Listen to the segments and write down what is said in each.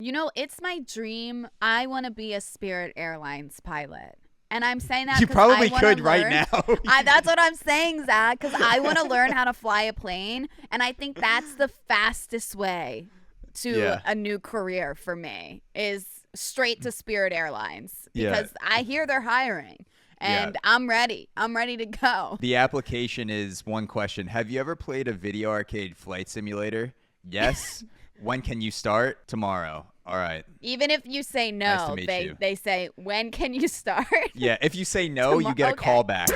You know, it's my dream. I want to be a Spirit Airlines pilot. And I'm saying that You because probably I want to could right now. That's what I'm saying, Zach, because I want to learn how to fly a plane. And I think that's the fastest way to a new career for me is straight to Spirit Airlines. Because I hear they're hiring. And I'm ready. I'm ready to go. The application is one question. Have you ever played a video arcade flight simulator? Yes. When can you start? Tomorrow. All right. Even if you say no, Nice to meet you. they say, when can you start? Yeah, if you say no, you get a call back.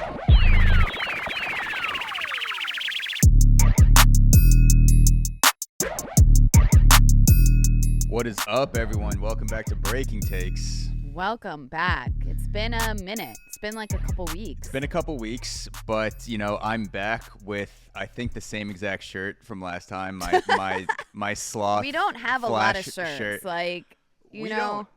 What is up, everyone? Welcome back to Breaking Takes. Welcome back. It's been a minute. It's been like a couple weeks. It's been a couple weeks, but I'm back with I think the same exact shirt from last time. My sloth. We don't have a lot of shirts. Shirt. Like you know. Don't.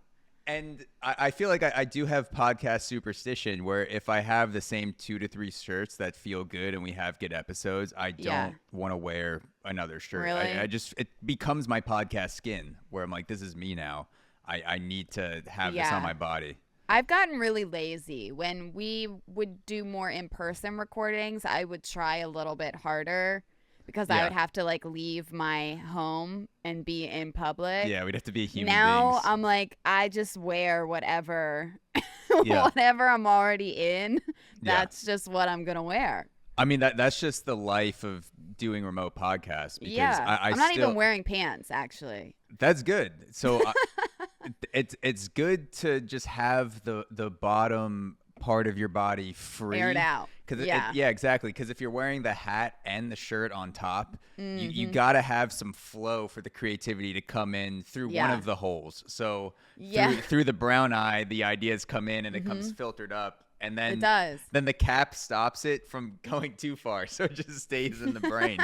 And I feel like I do have podcast superstition where if I have the same 2 to 3 shirts that feel good and we have good episodes, I don't want to wear another shirt. Really? It becomes my podcast skin where I'm like, this is me now. I need to have this on my body. I've gotten really lazy. When we would do more in-person recordings, I would try a little bit harder because I would have to like leave my home and be in public. Yeah, we'd have to be human now beings. I'm like, I just wear whatever whatever I'm already in. That's just what I'm going to wear. I mean, that's just the life of doing remote podcasts. Because I'm not even wearing pants, actually. That's good. So it's good to just have the bottom part of your body free. Aired out. Exactly. Because if you're wearing the hat and the shirt on top, you got to have some flow for the creativity to come in through one of the holes. So through the brown eye, the ideas come in and it comes filtered up. And then it does. Then the cap stops it from going too far, so it just stays in the brain.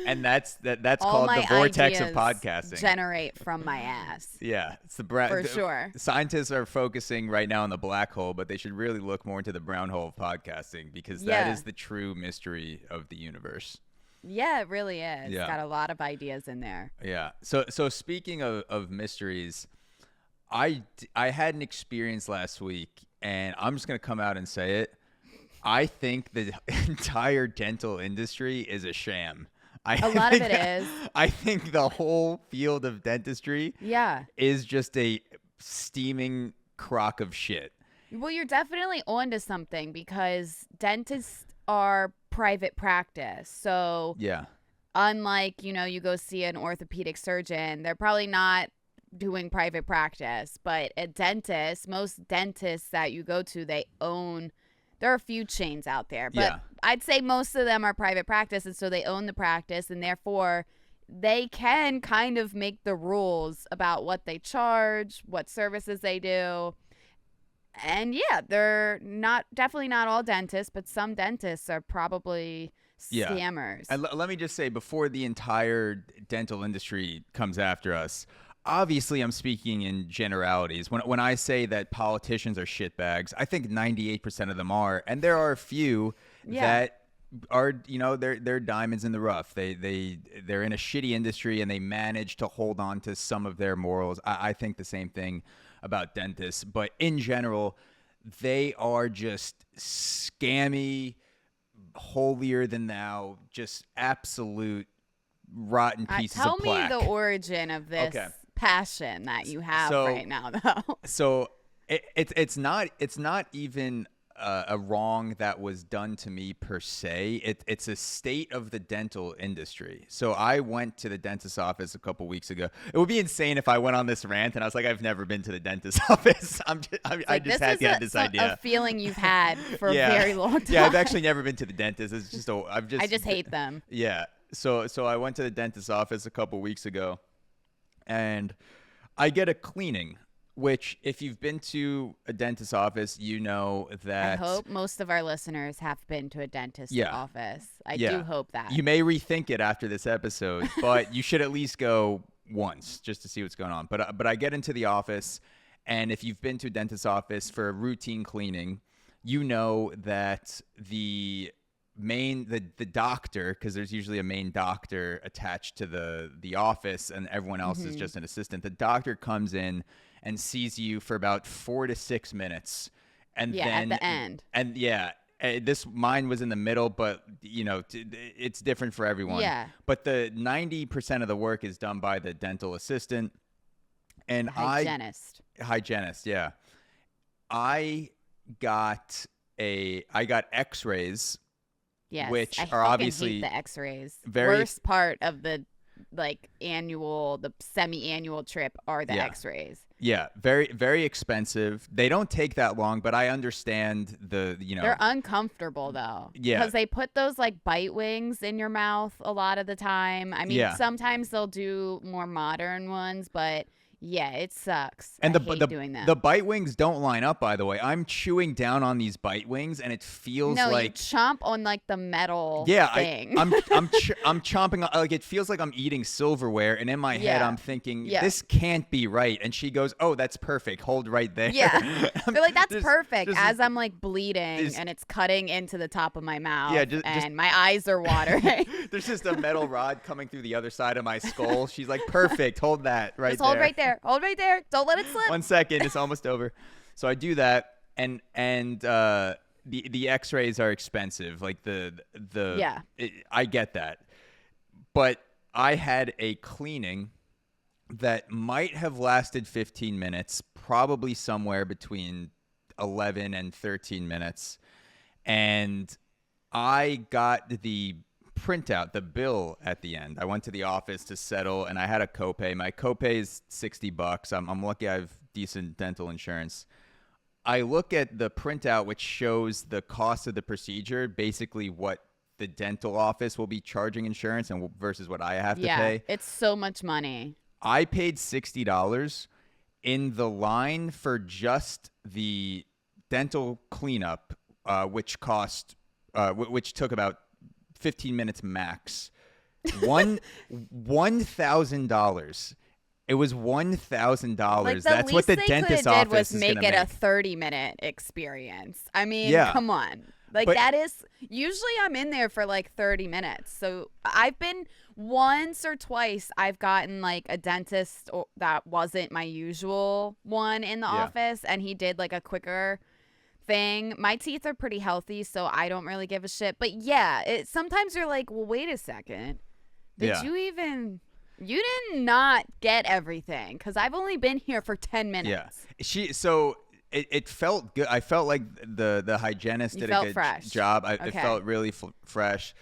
And that's all called the vortex of podcasting. Generate from my ass. Yeah, it's the for sure. Scientists are focusing right now on the black hole, but they should really look more into the brown hole of podcasting because that is the true mystery of the universe. Yeah, it really is. Yeah. It's got a lot of ideas in there. Yeah. So speaking of mysteries, I had an experience last week. And I'm just going to come out and say it. I think the entire dental industry is a sham. A lot of it is. I think the whole field of dentistry is just a steaming crock of shit. Well, you're definitely onto something because dentists are private practice. So unlike, you go see an orthopedic surgeon, they're probably not doing private practice, but a dentist, most dentists that you go to, there are a few chains out there, but I'd say most of them are private practice, and so they own the practice, and therefore they can kind of make the rules about what they charge, what services they do. And they're definitely not all dentists, but some dentists are probably scammers. And let me just say, before the entire dental industry comes after us, obviously, I'm speaking in generalities. When I say that politicians are shitbags, I think 98% of them are, and there are a few that are, they're diamonds in the rough. They're in a shitty industry and they manage to hold on to some of their morals. I think the same thing about dentists, but in general, they are just scammy, holier than thou, just absolute rotten pieces of plaque. Tell me the origin of this. Okay. Passion that you have right now, though. So it's not even a wrong that was done to me per se. It's a state of the dental industry. So I went to the dentist's office a couple weeks ago. It would be insane if I went on this rant and I was like, I've never been to the dentist's office. I just had this idea. A feeling you've had for a very long time. Yeah, I've actually never been to the dentist. It's just I just hate them. Yeah. So I went to the dentist's office a couple weeks ago. And I get a cleaning, which if you've been to a dentist's office, you know that. I hope most of our listeners have been to a dentist's office. I do hope that. You may rethink it after this episode, but you should at least go once just to see what's going on. But I get into the office, and if you've been to a dentist's office for a routine cleaning, you know that the the doctor, because there's usually a main doctor attached to the office and everyone else is just an assistant. The doctor comes in and sees you for about 4 to 6 minutes, and then at the end. And this mine was in the middle, but it's different for everyone. Yeah. But the 90% of the work is done by the dental assistant and hygienist. Yeah. I got X-rays. Yes, which I are obviously hate the X-rays. Very worst part of the the semi-annual trip are the X-rays. Yeah, very, very expensive. They don't take that long, but I understand they're uncomfortable though. Yeah, because they put those bite wings in your mouth a lot of the time. I mean, sometimes they'll do more modern ones, but. Yeah, it sucks. And I hate doing that. The bite wings don't line up, by the way. I'm chewing down on these bite wings, and it feels like you chomp on the metal thing. I'm chomping on, it feels like I'm eating silverware, and in my head I'm thinking this can't be right. And she goes, "Oh, that's perfect. Hold right there." Yeah, they're like, "That's perfect." As I'm bleeding and it's cutting into the top of my mouth, and my eyes are watering. There's just a metal rod coming through the other side of my skull. She's like, "Perfect. Hold that right just there. Hold right there. Hold right there. Don't let it slip." 1 second, it's almost over. So I do that, and the X-rays are expensive. I get that, but I had a cleaning that might have lasted 15 minutes, probably somewhere between 11 and 13 minutes, and I got the printout, the bill at the end. I went to the office to settle, and I had a copay. My copay is $60. I'm lucky I have decent dental insurance. I look at the printout, which shows the cost of the procedure, basically what the dental office will be charging insurance and versus what I have to pay. Yeah, it's so much money. I paid $60 in the line for just the dental cleanup, which took about 15 minutes max. $1,000. It was $1,000. That's what the dentist office is going to make. Make it a 30-minute experience. I mean, come on. That is usually I'm in there for 30 minutes. So I've been once or twice. I've gotten a dentist that wasn't my usual one in the office, and he did a quicker thing. My teeth are pretty healthy, so I don't really give a shit. But sometimes you're like, well, wait a second. Did you did not get everything? Because I've only been here for 10 minutes. Yeah. It felt good. I felt like the hygienist did a good job. It felt really fresh.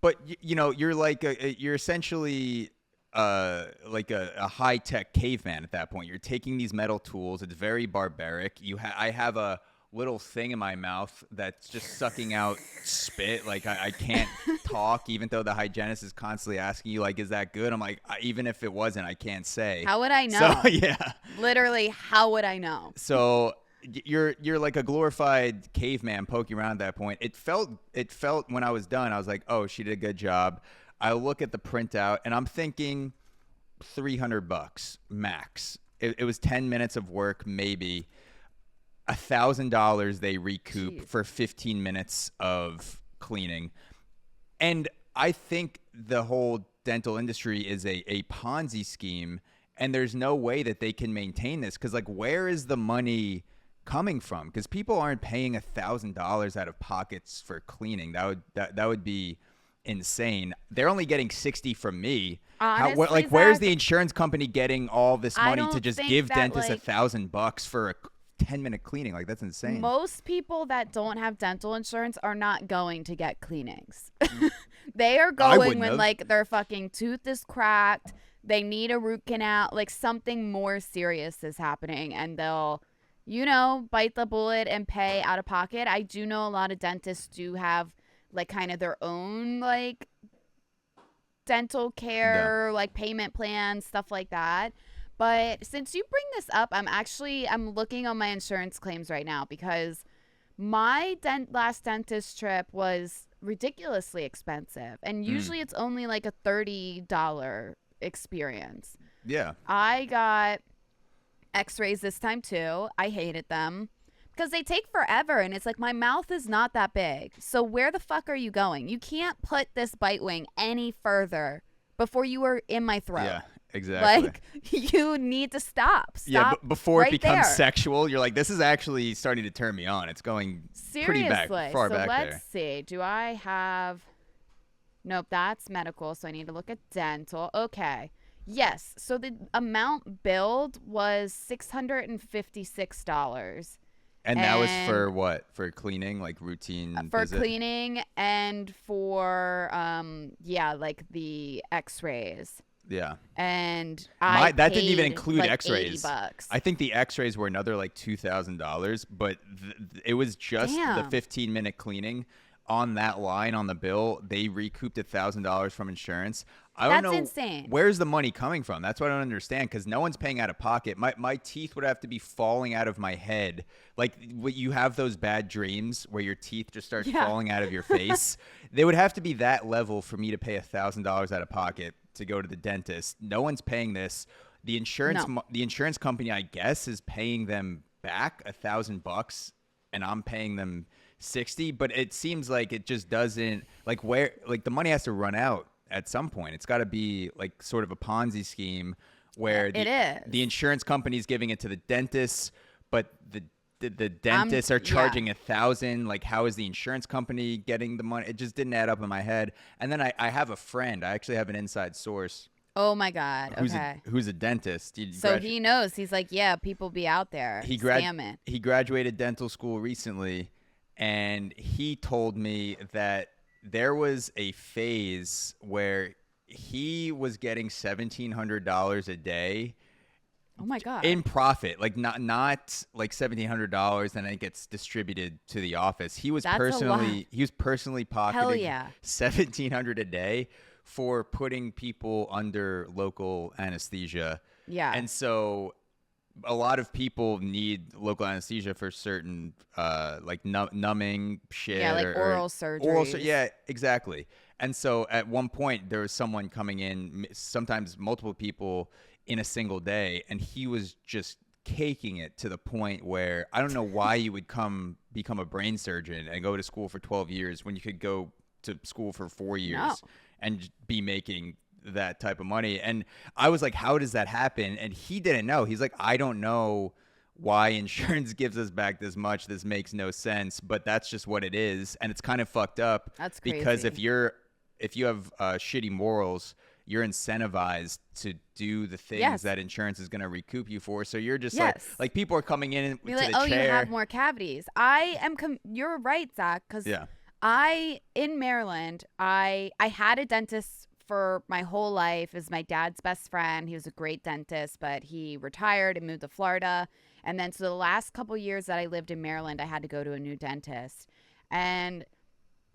But you're you're essentially like a high-tech caveman at that point. You're taking these metal tools. It's very barbaric. I have a little thing in my mouth that's just sucking out spit. I can't talk, even though the hygienist is constantly asking you, is that good? I'm like, even if it wasn't, I can't say. How would I know? So, yeah. Literally, how would I know? So you're like a glorified caveman poking around at that point. It felt when I was done, I was like, oh, she did a good job. I look at the printout and I'm thinking $300 max. It was 10 minutes of work, maybe. $1,000 they recoup for 15 minutes of cleaning. And I think the whole dental industry is a Ponzi scheme, and there's no way that they can maintain this, because where is the money coming from? Because people aren't paying $1,000 out of pockets for cleaning. That would be insane. They're only getting 60 from me. Honestly, where's the insurance company getting all this money to just give dentists $1,000 for a 10-minute cleaning? That's insane. Most people that don't have dental insurance are not going to get cleanings. They are going when their fucking tooth is cracked, they need a root canal, something more serious is happening, and they'll bite the bullet and pay out of pocket. I do know a lot of dentists do have kind of their own dental care, payment plans, stuff like that. But since you bring this up, I'm looking on my insurance claims right now, because my last dentist trip was ridiculously expensive. And usually it's only a $30 experience. Yeah. I got X-rays this time too. I hated them Because they take forever, and it's like, my mouth is not that big. So where the fuck are you going? You can't put this bite wing any further before you are in my throat. Yeah, exactly. Like, you need to stop. Yeah, but before right it becomes there. sexual, you're like, this is actually starting to turn me on. It's going pretty far back there. Let's see. Do I have... Nope, that's medical, so I need to look at dental. Okay. Yes, so the amount billed was $656. And that was for what? For cleaning, like routine for visit? cleaning and for like the x-rays. Yeah. And that didn't even include like x-rays. $80. I think the x-rays were another like $2,000, but it was just the 15-minute cleaning. On that line on the bill, they recouped $1,000 from insurance. I don't know. That's insane. Where's the money coming from? That's what I don't understand, because no one's paying out of pocket. My teeth would have to be falling out of my head. Like, you have those bad dreams where your teeth just start falling out of your face. They would have to be that level for me to pay $1,000 out of pocket to go to the dentist. No one's paying this. The insurance company, I guess, is paying them back $1,000, and I'm paying them $60, but it seems like it just doesn't, like, where, like, the money has to run out at some point. It's got to be like sort of a Ponzi scheme where the insurance company is giving it to the dentists, but the dentists are charging $1,000. Like, how is the insurance company getting the money? It just didn't add up in my head. And then I have a friend. I actually have an inside source. Oh my God. Who's a dentist. He knows. He's like, yeah, people be out there scamming. He graduated dental school recently. And he told me that there was a phase where he was getting $1,700 a day. Oh my God! In profit, like not like $1,700, and it gets distributed to the office. He was personally pocketing $1,700 a day for putting people under local anesthesia. Yeah, and so a lot of people need local anesthesia for certain like numbing shit. Yeah, like oral surgery. Yeah, exactly. And so at one point there was someone coming in, sometimes multiple people in a single day, and he was just caking it to the point where I don't know why you would become a brain surgeon and go to school for 12 years when you could go to school for 4 years and be making that type of money. And I was like, how does that happen? And he didn't know. He's like, I don't know why insurance gives us back this much. This makes no sense, but that's just what it is. And it's kind of fucked up. That's crazy. Because if you have shitty morals, you're incentivized to do the things that insurance is going to recoup you for. So you're just like people are coming in to the chair. You have more cavities. You're right, Zach. Because in Maryland, I had a dentist for my whole life. Is my dad's best friend. He was a great dentist, but he retired and moved to Florida. And then so the last couple years that I lived in Maryland, I had to go to a new dentist. And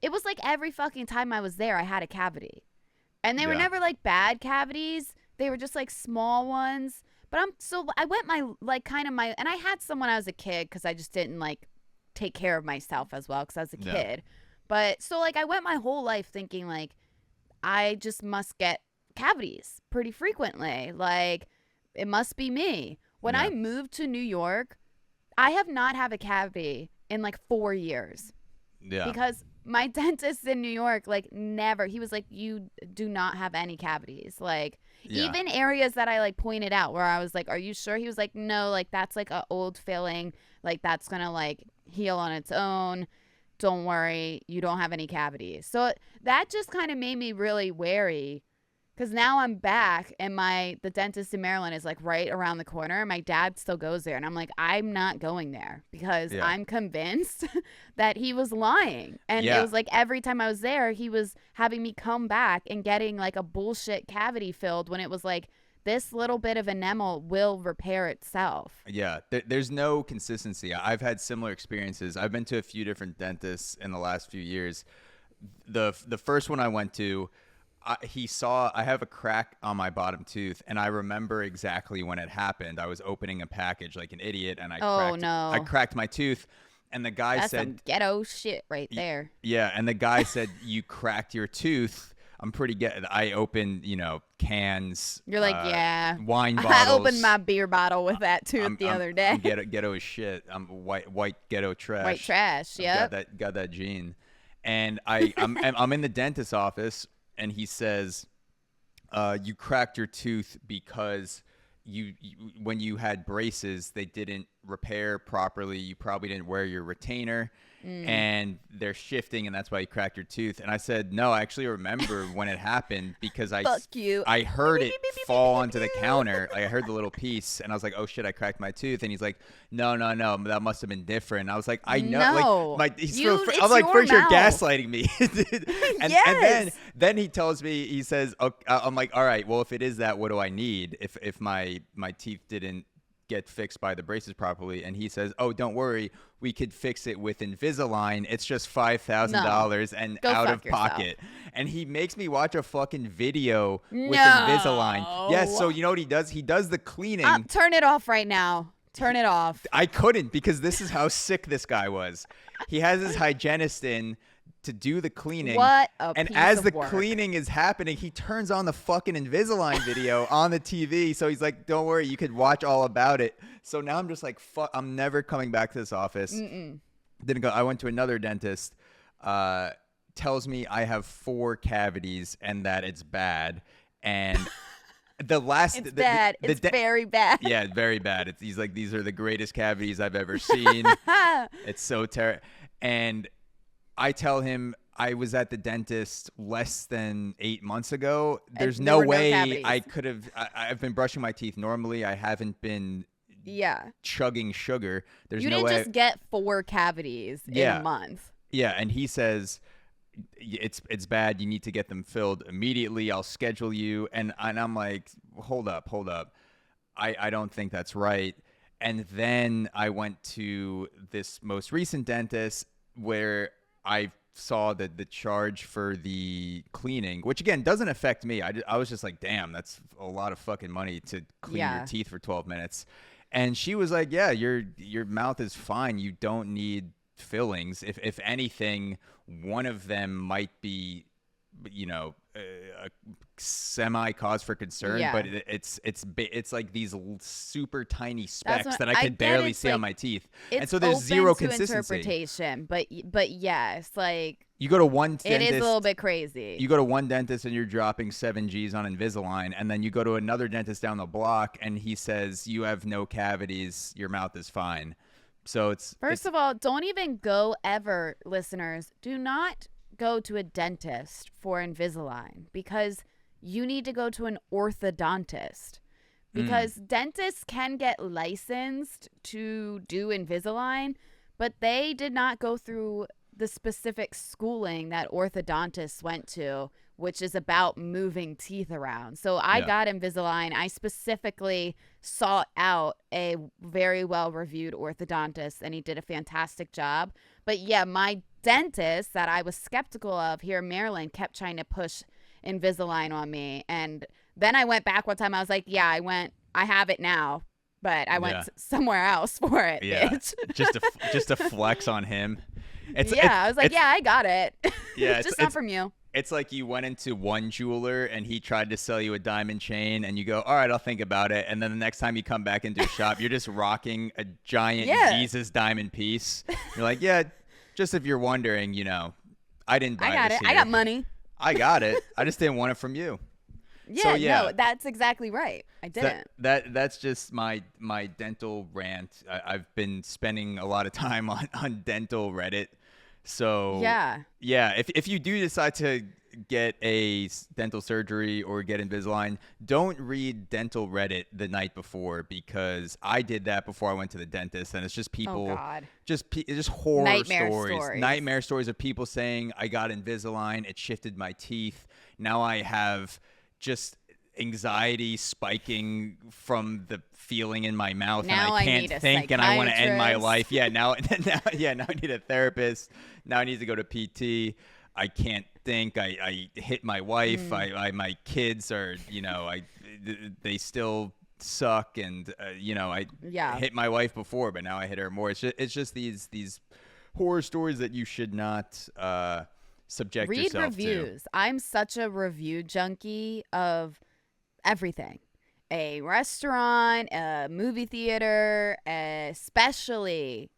it was like every fucking time I was there, I had a cavity. And they were never like bad cavities. They were just like small ones. But I went and I had some when I was a kid because I just didn't like take care of myself as well because I was a kid. But so like I went my whole life thinking like, I just must get cavities pretty frequently. Like, it must be me. When I moved to New York, I have not had a cavity in like 4 years. Yeah. Because my dentist in New York, like, never. He was like, you do not have any cavities. Like, even areas that I like pointed out where I was like, are you sure? He was like, no, like, that's like an old filling. Like, that's going to like heal on its own. Don't worry, you don't have any cavities. So that just kind of made me really wary because now I'm back and the dentist in Maryland is like right around the corner. My dad still goes there and I'm like, I'm not going there because I'm convinced that he was lying. And it was like every time I was there, he was having me come back and getting like a bullshit cavity filled when it was like, this little bit of enamel will repair itself. Yeah, there's no consistency. I've had similar experiences. I've been to a few different dentists in the last few years. The first one I went to, he saw I have a crack on my bottom tooth, and I remember exactly when it happened. I was opening a package like an idiot, and I cracked my tooth. And the guy said, "That's some ghetto shit right there." Yeah, and the guy said, "You cracked your tooth." I'm pretty good. I open, cans. You're like, yeah. Wine bottles. I opened my beer bottle with that tooth the other day. I'm ghetto as shit. I'm white ghetto trash. White trash. Yeah. Got that gene. And I'm in the dentist's office, and he says, "You cracked your tooth because you when you had braces, they didn't repair properly. You probably didn't wear your retainer." And they're shifting, and that's why you cracked your tooth. And I said, no, I actually remember when it happened because I heard it fall onto the counter. I heard the little piece, and I was like, oh shit, I cracked my tooth. And he's like, no, that must have been different. I was like, I know. No. Like, I'm like, first you're gaslighting me. And then he tells me, he says, okay, I'm like, all right, well, if it is that, what do I need? If my teeth didn't get fixed by the braces properly. And he says, oh, don't worry, we could fix it with Invisalign. It's just $5,000 and out of pocket. And he makes me watch a fucking video with Invisalign. Yes, so you know what he does? He does the cleaning. Turn it off right now. Turn it off. I couldn't, because this is how sick this guy was. He has his hygienist in to do the cleaning. What a and piece as of the work. cleaning is happening, he turns on the fucking Invisalign video on the TV. So he's like, don't worry, you could watch all about it. So now I'm just like, fuck, I'm never coming back to this office. Didn't go. I went to another dentist, tells me I have 4 cavities and that it's bad. And it's bad. It's very bad. Yeah, very bad. He's like, these are the greatest cavities I've ever seen. It's so terrible. And I tell him I was at the dentist less than 8 months ago. There's no way I could have. I've been brushing my teeth normally. I haven't been chugging sugar. There's no way. You didn't just get 4 cavities in a month. Yeah, and he says it's bad. You need to get them filled immediately. I'll schedule you. And I'm like, hold up. I don't think that's right. And then I went to this most recent dentist where I saw the charge for the cleaning, which again doesn't affect me. I was just like, damn, that's a lot of fucking money to clean your teeth for 12 minutes. And she was like, yeah, your mouth is fine. You don't need fillings. If anything, one of them might be, a semi cause for concern, but it's like these super tiny specks that I could barely see on my teeth, and so there's zero consistency. Interpretation, but yes, like you go to one dentist, it is a little bit crazy. You go to one dentist and you're dropping 7 G's on Invisalign, and then you go to another dentist down the block and he says you have no cavities, your mouth is fine. So it's first of all, don't even go ever, listeners. Do not go to a dentist for Invisalign, because you need to go to an orthodontist, because dentists can get licensed to do Invisalign, but they did not go through the specific schooling that orthodontists went to, which is about moving teeth around. So I got Invisalign. I specifically sought out a very well-reviewed orthodontist, and he did a fantastic job. But yeah, my dentist that I was skeptical of here in Maryland kept trying to push Invisalign on me. And then I went back one time. I was like, yeah, I have it now, but I went somewhere else for it. Yeah. Bitch. just to flex on him. I was like, I got it. Yeah. Just not from you. It's like you went into one jeweler and he tried to sell you a diamond chain and you go, all right, I'll think about it. And then the next time you come back into a shop, you're just rocking a giant Jesus diamond piece. You're like, yeah, just if you're wondering, I didn't buy this here. I got money. I got it. I just didn't want it from you. Yeah, no, that's exactly right. I didn't. That's just my dental rant. I've been spending a lot of time on dental Reddit. So if you do decide to get a dental surgery or get Invisalign, don't read dental Reddit the night before, because I did that before I went to the dentist, and it's just people, just horror nightmare stories of people saying I got Invisalign, it shifted my teeth, now I have just anxiety spiking from the feeling in my mouth, now and I can't think, and I want to end my life. Now I need a therapist. Now I need to go to PT. I can't think. I hit my wife. My kids are, they still suck, and I hit my wife before, but now I hit her more. It's just these horror stories that you should not subject Read yourself reviews. I'm such a review junkie of everything. A restaurant, a movie theater, especially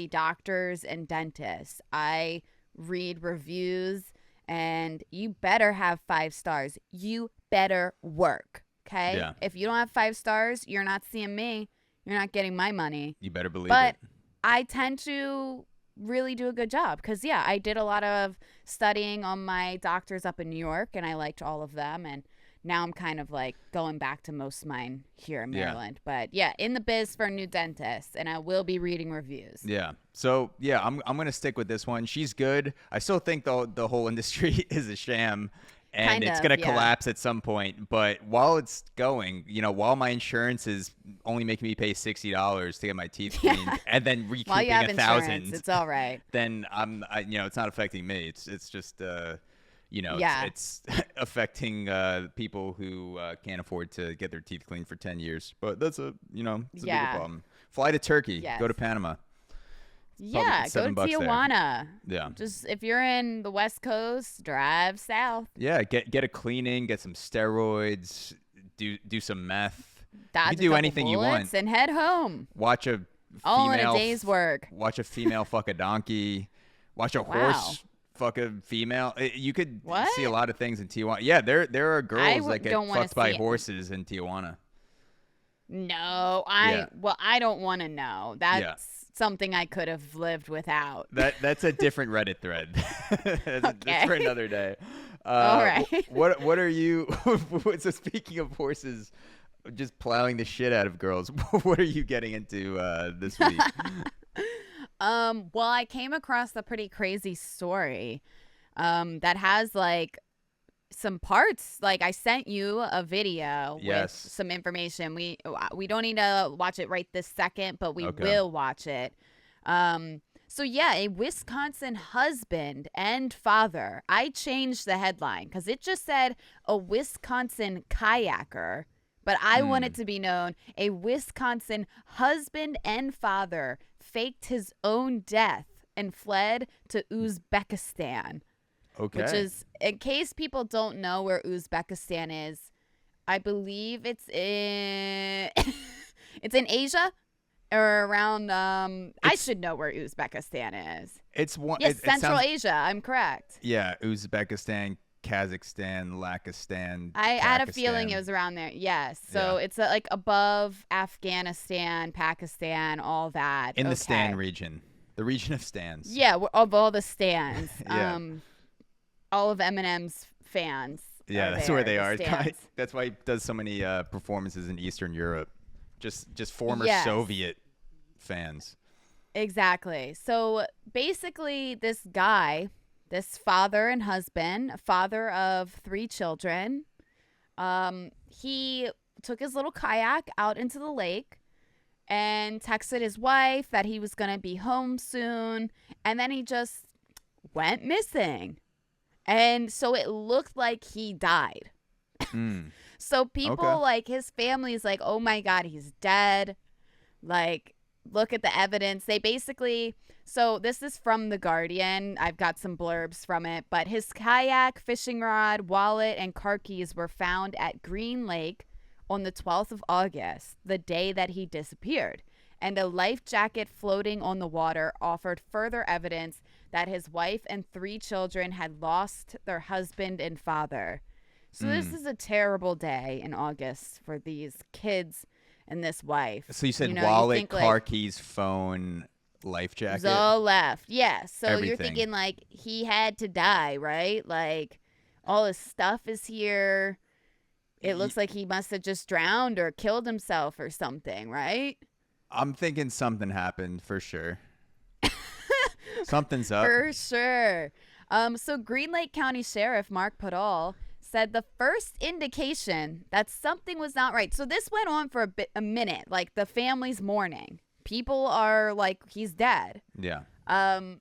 doctors and dentists. I read reviews, and you better have 5 stars. You better work, okay? Yeah. If you don't have 5 stars, you're not seeing me. You're not getting my money. You better believe but it. I tend to really do a good job because, yeah, I did a lot of studying on my doctors up in New York, and I liked all of them. And now I'm kind of like going back to most of mine here in Maryland. But, yeah, in the biz for a new dentist, and I will be reading reviews. Yeah. So, yeah, I'm going to stick with this one. She's good. I still think the whole industry is a sham. And it's going to collapse at some point. But while it's going, while my insurance is only making me pay $60 to get my teeth cleaned and then recouping $1,000, it's all right. Then it's not affecting me. It's just, it's affecting people who can't afford to get their teeth cleaned for 10 years. But that's a bigger problem. Fly to Turkey. Yes. Go to Panama. Yeah, go to Tijuana. There. Yeah. Just if you're in the West Coast, drive south. Yeah, get a cleaning, get some steroids, do some meth. Dodge you can do anything you want and head home. Watch a all in a day's work. Watch a female fuck a donkey. Watch a horse fuck a female. You could see a lot of things in Tijuana. Yeah, there are girls that get fucked by horses in Tijuana. No, I don't want to know. That's something I could have lived without. That's a different Reddit thread. That's for another day. All right. What are you? So speaking of horses, just plowing the shit out of girls. What are you getting into this week? Well, I came across a pretty crazy story that has like some parts. Like I sent you a video with some information. We don't need to watch it right this second, but we will watch it. So yeah, a Wisconsin husband and father. I changed the headline because it just said a Wisconsin kayaker, but I want it to be known a Wisconsin husband and father faked his own death and fled to Uzbekistan. Okay. Which is, in case people don't know where Uzbekistan is, I believe it's in it's in Asia or around. I should know where Uzbekistan is. It's one. Yes, Central Asia. I'm correct. Yeah, Uzbekistan, Kazakhstan, Lakistan. I had a feeling it was around there. Yes. So it's like above Afghanistan, Pakistan, all that. In the Stan region. The region of Stans. Yeah, of all the Stans. All of Eminem's fans. Yeah, that's where they are. That's why he does so many performances in Eastern Europe. Just former Soviet fans. Exactly. So basically this guy, this father and husband, father of 3 children, he took his little kayak out into the lake and texted his wife that he was going to be home soon. And then he just went missing. And so it looked like he died. So people like his family is like, oh my God, he's dead. Like, look at the evidence. They basically, so this is from The Guardian. I've got some blurbs from it. But his kayak, fishing rod, wallet, and car keys were found at Green Lake on the 12th of August, the day that he disappeared. And a life jacket floating on the water offered further evidence that his wife and 3 children had lost their husband and father. So this is a terrible day in August for these kids and this wife. So you said wallet, car keys, phone, life jacket? So left. Yeah. So everything. You're thinking like he had to die, right? Like all his stuff is here. It looks like he must have just drowned or killed himself or something, right? I'm thinking something happened for sure. Something's up. For sure. So Green Lake County Sheriff Mark Podol said the first indication that something was not right. So this went on for a minute, like the family's mourning. People are like, he's dead. Yeah. I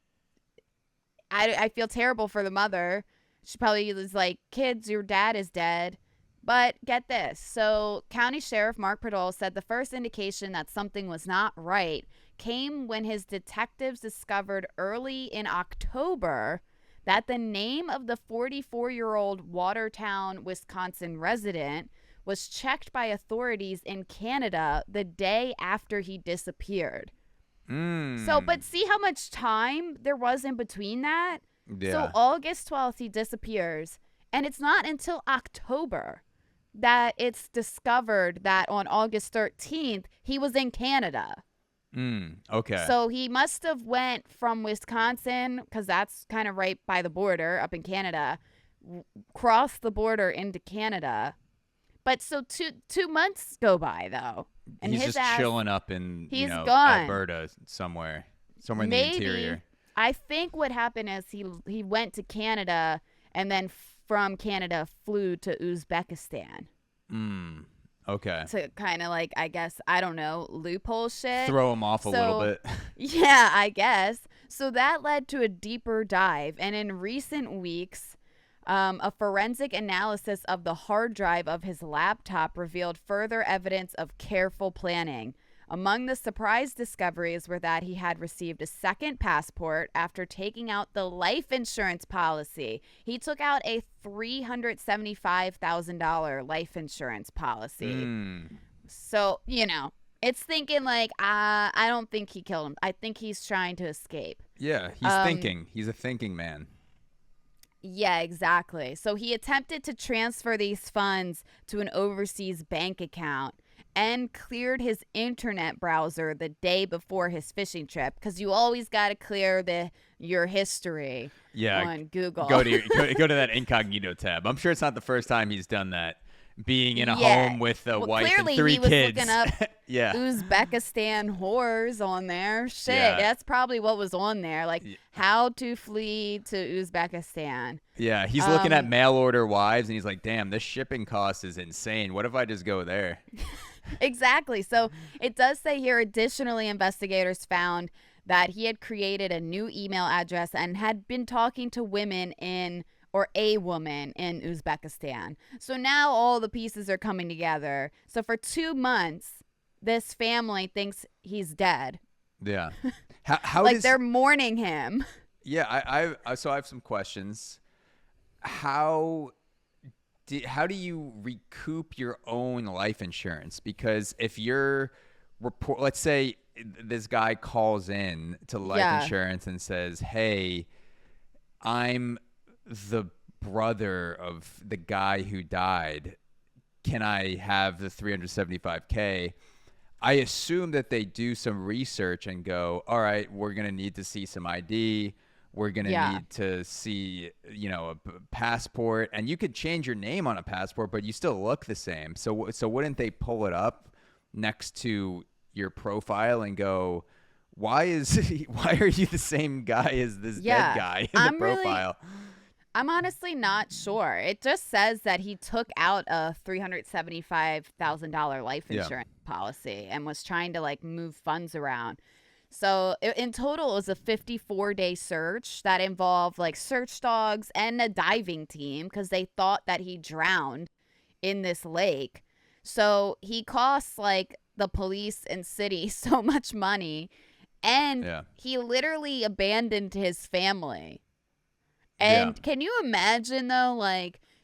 feel terrible for the mother. She probably was like, kids, your dad is dead. But get this. So County Sheriff Mark Podol said the first indication that something was not right came when his detectives discovered early in October that the name of the 44-year-old Watertown, Wisconsin resident was checked by authorities in Canada the day after he disappeared. So, but see how much time there was in between that? Yeah. So August 12th, he disappears. And it's not until October that it's discovered that on August 13th, he was in Canada. Okay. So he must have went from Wisconsin, because that's kind of right by the border up in Canada, crossed the border into Canada. But so two months go by, though. And he's his just chilling up in gone. Alberta somewhere in the interior. I think what happened is he went to Canada and then from Canada flew to Uzbekistan. Okay. To kind of like, I guess, I don't know, loophole shit. Throw him off a little bit. Yeah, I guess. So that led to a deeper dive. And in recent weeks, a forensic analysis of the hard drive of his laptop revealed further evidence of careful planning. Among the surprise discoveries were that he had received a second passport after taking out the life insurance policy. He took out a $375,000 life insurance policy. So, it's thinking like, I don't think he killed him. I think he's trying to escape. Yeah, he's thinking. He's a thinking man. Yeah, exactly. So he attempted to transfer these funds to an overseas bank account and cleared his internet browser the day before his fishing trip, because you always got to clear your history on Google. Go to that incognito tab. I'm sure it's not the first time he's done that. Being in a home with a wife and 3 kids. Clearly, he was looking up yeah. Uzbekistan whores on there. Shit, that's probably what was on there. Like, how to flee to Uzbekistan. Yeah, he's looking at mail order wives, and he's like, damn, this shipping cost is insane. What if I just go there? Exactly. So it does say here, additionally, investigators found that he had created a new email address and had been talking to women or a woman in Uzbekistan. So now all the pieces are coming together. So for 2 months, this family thinks he's dead. Yeah. How like they're mourning him. Yeah, I have some questions. How do you recoup your own life insurance? Because if you're let's say this guy calls in to life insurance and says, "Hey, I'm the brother of the guy who died. Can I have the $375K?" I assume that they do some research and go, all right, we're going to need to see some ID. We're going to need to see, a passport. And you could change your name on a passport, but you still look the same. So wouldn't they pull it up next to your profile and go, why are you the same guy as this dead guy in the profile? I'm honestly not sure. It just says that he took out a $375,000 life insurance policy and was trying to move funds around. So in total, it was a 54-day search that involved search dogs and a diving team because they thought that he drowned in this lake. So he costs the police and city so much money, and he literally abandoned his family. And can you imagine, though,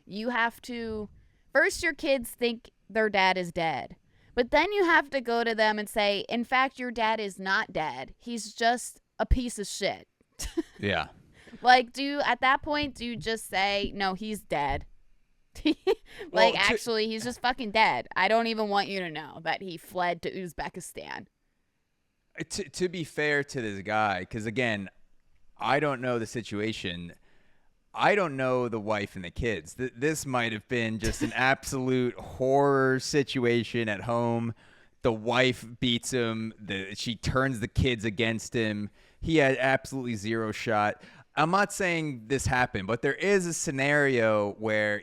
you have to, first your kids think their dad is dead, but then you have to go to them and say, in fact, your dad is not dead. He's just a piece of shit. Yeah. At that point, do you just say, no, he's dead? Actually, he's just fucking dead. I don't even want you to know that he fled to Uzbekistan. To be fair to this guy, because, again, I don't know the situation. I don't know the wife and the kids. This might have been just an absolute horror situation at home. The wife beats him. She turns the kids against him. He had absolutely zero shot. I'm not saying this happened, but there is a scenario where,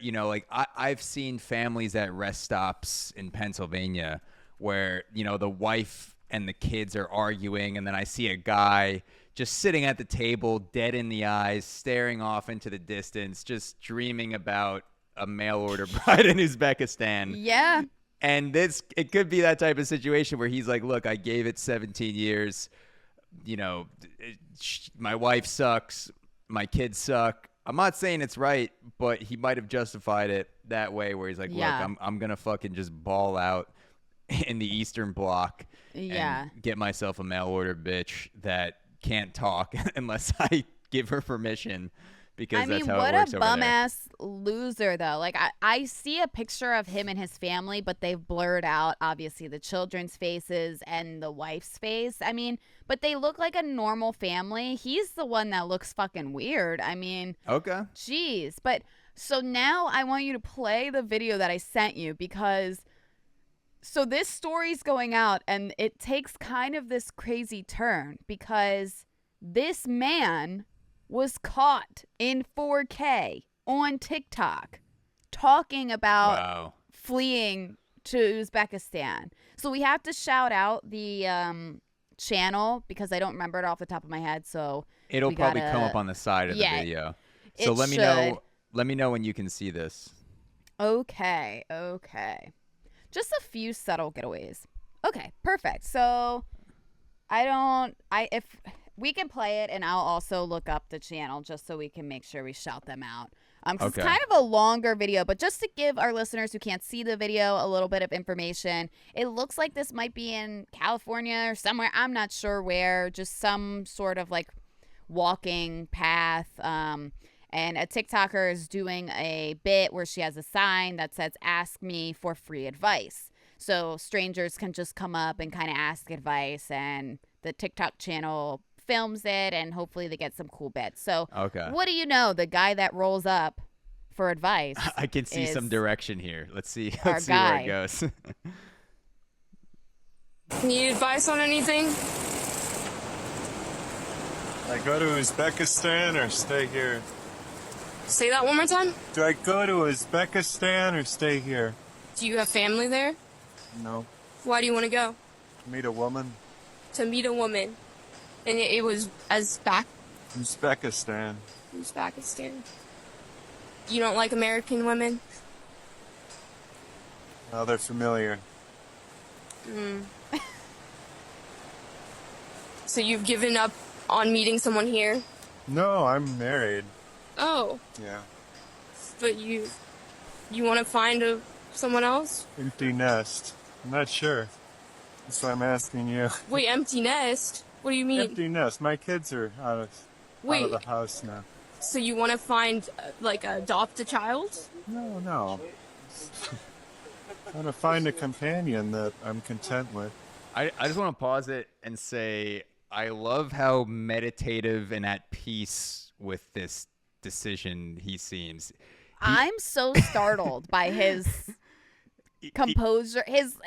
I've seen families at rest stops in Pennsylvania where, the wife and the kids are arguing, and then I see a guy just sitting at the table, dead in the eyes, staring off into the distance, just dreaming about a mail order bride in Uzbekistan. Yeah. And it could be that type of situation where he's like, look, I gave it 17 years. My wife sucks. My kids suck. I'm not saying it's right, but he might have justified it that way, where he's like, look, I'm gonna fucking just ball out in the Eastern Bloc and get myself a mail order bitch that can't talk unless I give her permission. Because that's how it works over there. What a bum-ass loser, though. Like, I see a picture of him and his family, but they've blurred out, obviously, the children's faces and the wife's face. I mean, but they look like a normal family. He's the one that looks fucking weird. I mean, okay. Jeez. But so now I want you to play the video that I sent you because so this story's going out and it takes kind of this crazy turn because this man was caught in 4K on TikTok talking about fleeing to Uzbekistan. So we have to shout out the channel because I don't remember it off the top of my head. So it'll probably come up on the side of the video. So let me know. Let me know when you can see this. Okay. Just a few subtle getaways. Okay, perfect. So if we can play it, and I'll also look up the channel just so we can make sure we shout them out. It's kind of a longer video, but just to give our listeners who can't see the video a little bit of information, it looks like this might be in California or somewhere. I'm not sure where, just some sort of like walking path. And a TikToker is doing a bit where she has a sign that says, "Ask me for free advice." So strangers can just come up and kind of ask advice, and the TikTok channel films it, and hopefully they get some cool bits. So what do you know? The guy that rolls up for advice. I can see some direction here. Let's see. Let's see where it goes. Need advice on anything? I go to Uzbekistan or stay here? Say that one more time. Do I go to Uzbekistan or stay here? Do you have family there? No. Why do you want to go? Meet a woman. To meet a woman. And it was Uzbekistan. Uzbekistan. You don't like American women? Oh, they're familiar. So you've given up on meeting someone here? No, I'm married. Oh. Yeah. But you want to find someone else? Empty nest. I'm not sure. That's why I'm asking you. Wait, empty nest? What do you mean? Empty nest. My kids are out of the house now. So you want to find, adopt a child? No. I want to find a companion that I'm content with. I just want to pause it and say I love how meditative and at peace with this decision he seems. I'm so startled by his composure. He's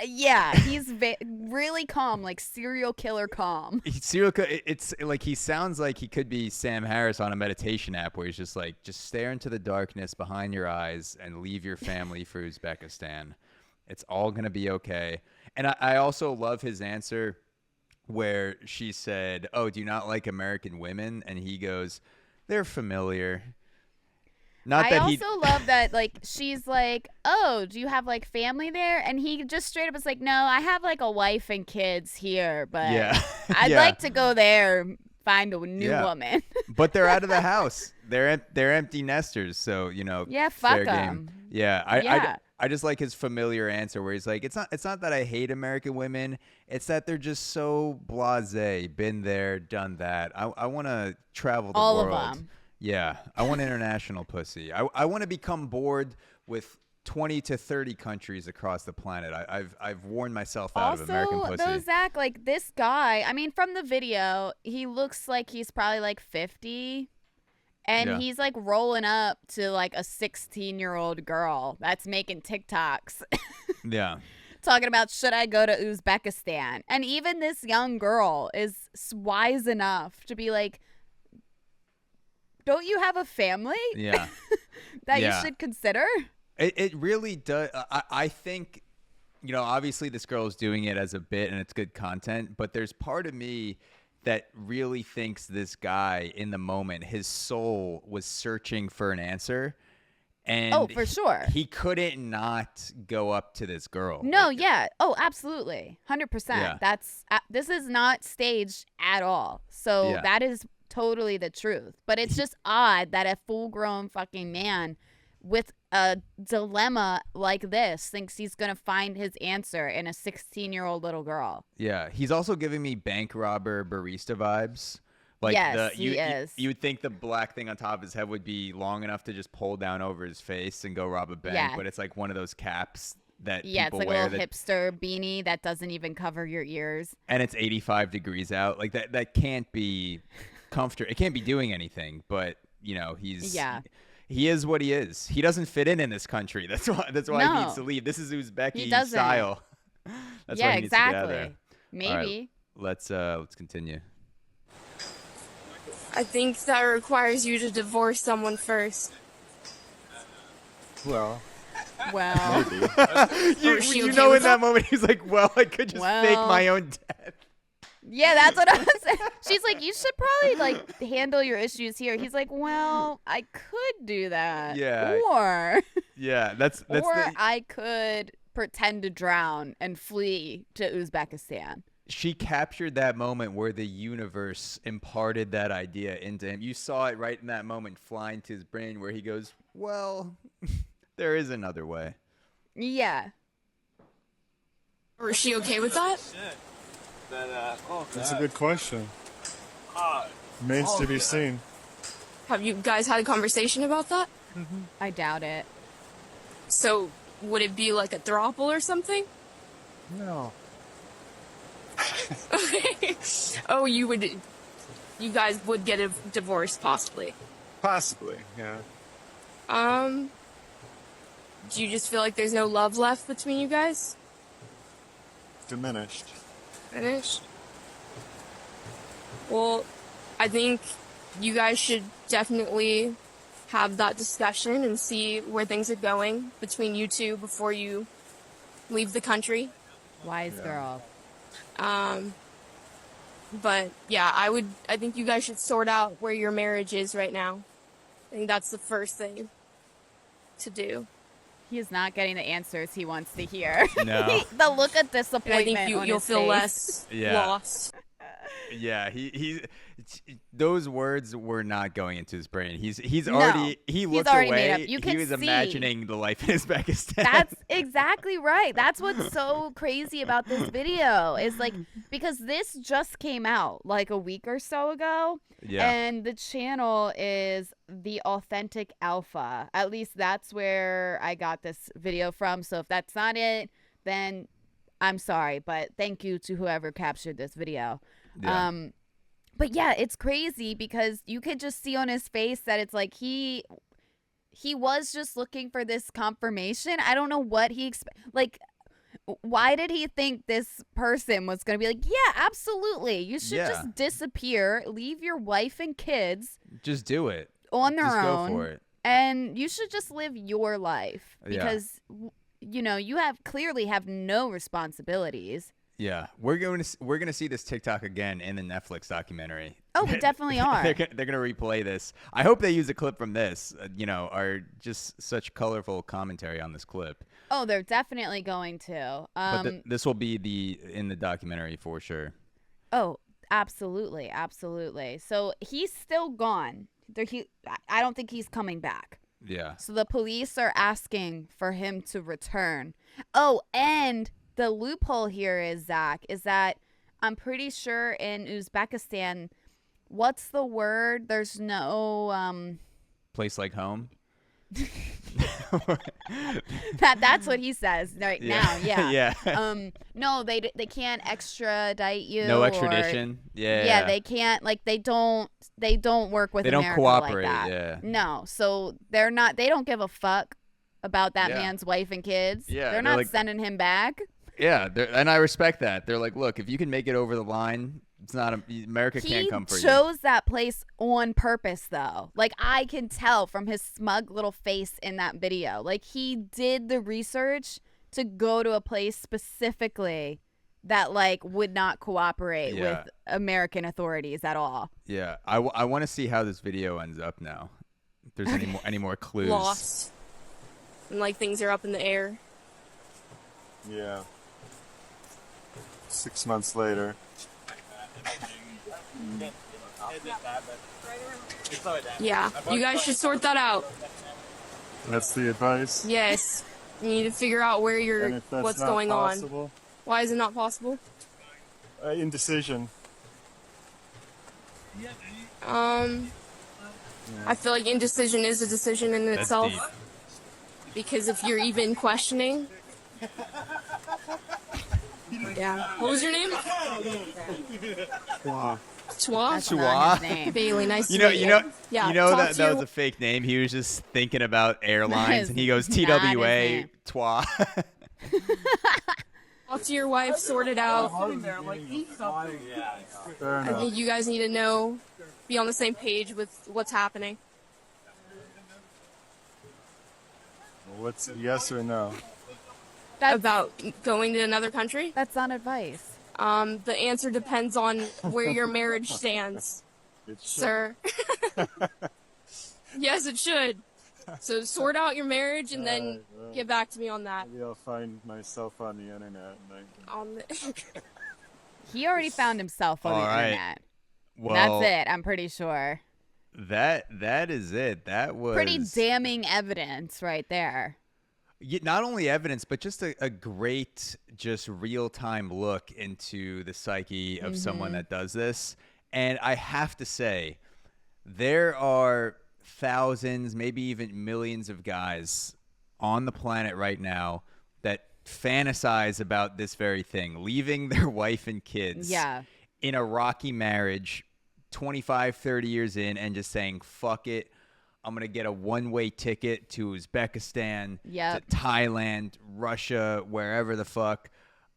really calm, like serial killer calm. It's like he sounds like he could be Sam Harris on a meditation app where he's just like, just stare into the darkness behind your eyes and leave your family for Uzbekistan. It's all going to be okay. And I also love his answer where she said, "Oh, do you not like American women?" And he goes, "They're familiar." I also love that, like, she's like, "Oh, do you have, like, family there?" And he just straight up is like, "No, I have, like, a wife and kids here, but I'd like to go there, find a new woman." But they're out of the house. They're empty nesters, so, fuck them. I just like his familiar answer where he's like, it's not that I hate American women. It's that they're just so blasé, been there, done that. I want to travel the world. All of them. Yeah, I want international pussy. I want to become bored with 20 to 30 countries across the planet. I've worn myself out of American pussy. Also, though, Zach, like this guy, I mean, from the video, he looks like he's probably like 50. And he's like rolling up to like a 16-year-old girl that's making TikToks. Yeah. Talking about, should I go to Uzbekistan? And even this young girl is wise enough to be like, don't you have a family? Yeah. that you should consider? It really does. I think, obviously this girl is doing it as a bit and it's good content, but there's part of me that really thinks this guy in the moment, his soul was searching for an answer. And for sure. He couldn't not go up to this girl. No, yeah. Oh, absolutely. 100%. Yeah. This is not staged at all. So that is totally the truth. But it's just odd that a full-grown fucking man with a dilemma like this thinks he's going to find his answer in a 16-year-old little girl. Yeah, he's also giving me bank robber barista vibes. Like yes, he is. You would think the black thing on top of his head would be long enough to just pull down over his face and go rob a bank, but it's like one of those caps that people it's like wear. A little hipster beanie that doesn't even cover your ears. And it's 85 degrees out. Like that can't be comfortable. It can't be doing anything, but you know, he is what he is. He doesn't fit in this country. That's why he needs to leave. This is Uzbeki style. That's why he needs to get out of there. Maybe. Right, let's continue. I think that requires you to divorce someone first. Well, maybe. you know, in that moment, he's like, well, I could just fake my own death. Yeah, that's what I was saying. She's like, you should probably like handle your issues here. He's like, well, I could do that. Yeah. Or that's I could pretend to drown and flee to Uzbekistan. She captured that moment where the universe imparted that idea into him. You saw it right in that moment fly into his brain where he goes, well, there is another way. Yeah. Or is she okay with that? That's a good question. Remains to be seen. Have you guys had a conversation about that? I doubt it. So, would it be like a throuple or something? No. Okay. Oh, you guys would get a divorce, possibly. Possibly, yeah. Do you just feel like there's no love left between you guys? Diminished. Finished? Well, I think you guys should definitely have that discussion and see where things are going between you two before you leave the country. Wise girl. But yeah, I think you guys should sort out where your marriage is right now. I think that's the first thing to do. He is not getting the answers he wants to hear. No. The look of disappointment. And I think you'll feel less lost. Yeah, those words were not going into his brain. He looked already away. made up. He was imagining the life in Uzbekistan. That's exactly right. That's what's so crazy about this video is like, because this just came out like a week or so ago. Yeah. And the channel is The Authentic Alpha. At least that's where I got this video from. So if that's not it, then I'm sorry. But thank you to whoever captured this video. Yeah. But yeah, it's crazy because you could just see on his face that it's like he was just looking for this confirmation. I don't know what he like. Why did he think this person was going to be like, yeah, absolutely. You should just disappear, leave your wife and kids. Just do it. On their own. Just go for it. And you should just live your life because, you know, you clearly have no responsibilities. Yeah, we're gonna see this TikTok again in the Netflix documentary. Oh, we definitely are. They're gonna replay this. I hope they use a clip from this. Are just such colorful commentary on this clip. Oh, they're definitely going to. But this will be in the documentary for sure. Oh, absolutely, absolutely. So he's still gone. I don't think he's coming back. Yeah. So the police are asking for him to return. Oh, and the loophole here is, Zach, is that I'm pretty sure in Uzbekistan, what's the word? There's no place like home. That's what he says right now. Yeah. Yeah. No, they can't extradite you. No extradition. Yeah. They can't, like, they don't work with America. They don't cooperate. Like that. Yeah. No. So they don't give a fuck about that man's wife and kids. Yeah. They're not sending him back. Yeah, and I respect that. They're like, look, if you can make it over the line, it's not America can't come for you. He chose that place on purpose, though. Like, I can tell from his smug little face in that video. Like, he did the research to go to a place specifically that, like, would not cooperate with American authorities at all. Yeah, I want to see how this video ends up now. If there's any more clues. Lost. And, like, things are up in the air. Yeah. 6 months later. Yeah, you guys should sort that out. That's the advice. Yes, you need to figure out where And if that's what's not going possible, on. Why is it not possible? Indecision. I feel like indecision is a decision in itself. deep. Because if you're even questioning. Yeah. What was your name? Wow. Twa? That's not his name. Bailey, nice to meet you. Yeah, talk that to your- was a fake name. He was just thinking about airlines, and he goes Not his TWA name. Twa. Talk to your wife, sort it out. Fair I enough. think you guys need to know, be on the same page with what's happening. What's yes or no? About going to another country? That's not advice. The answer depends on where your marriage stands, It should. sir. Yes, it should. So sort out your marriage and then Right. get back to me on that. Maybe I'll find myself on the internet. And He already found himself on All the right. internet. Well, That's it. I'm pretty sure. that is it. That was Pretty damning evidence right there. not only evidence, but just a great, just real-time look into the psyche of someone that does this. And I have to say, there are thousands, maybe even millions of guys on the planet right now that fantasize about this very thing, leaving their wife and kids Yeah. in a rocky marriage 25, 30 years in and just saying, fuck it. I'm going to get a one-way ticket to Uzbekistan, Yep. to Thailand, Russia, wherever the fuck.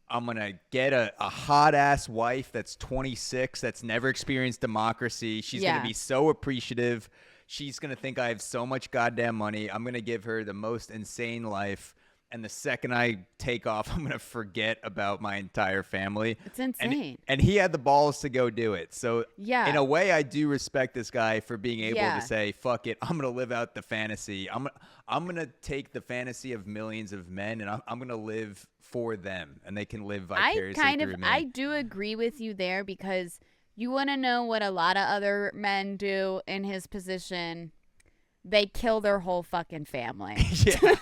I'm going to get a hot-ass wife that's 26, that's never experienced democracy. She's going Yeah. to be so appreciative. She's going to think I have so much goddamn money. I'm going to give her the most insane life. And the second I take off, I'm going to forget about my entire family. It's insane. And he had the balls to go do it. So Yeah. in a way, I do respect this guy for being able Yeah. to say, fuck it, I'm going to live out the fantasy. I'm going to take the fantasy of millions of men, and I'm going to live for them, and they can live vicariously through me. I do agree with you there, because you want to know what a lot of other men do in his position. They kill their whole fucking family. Yeah.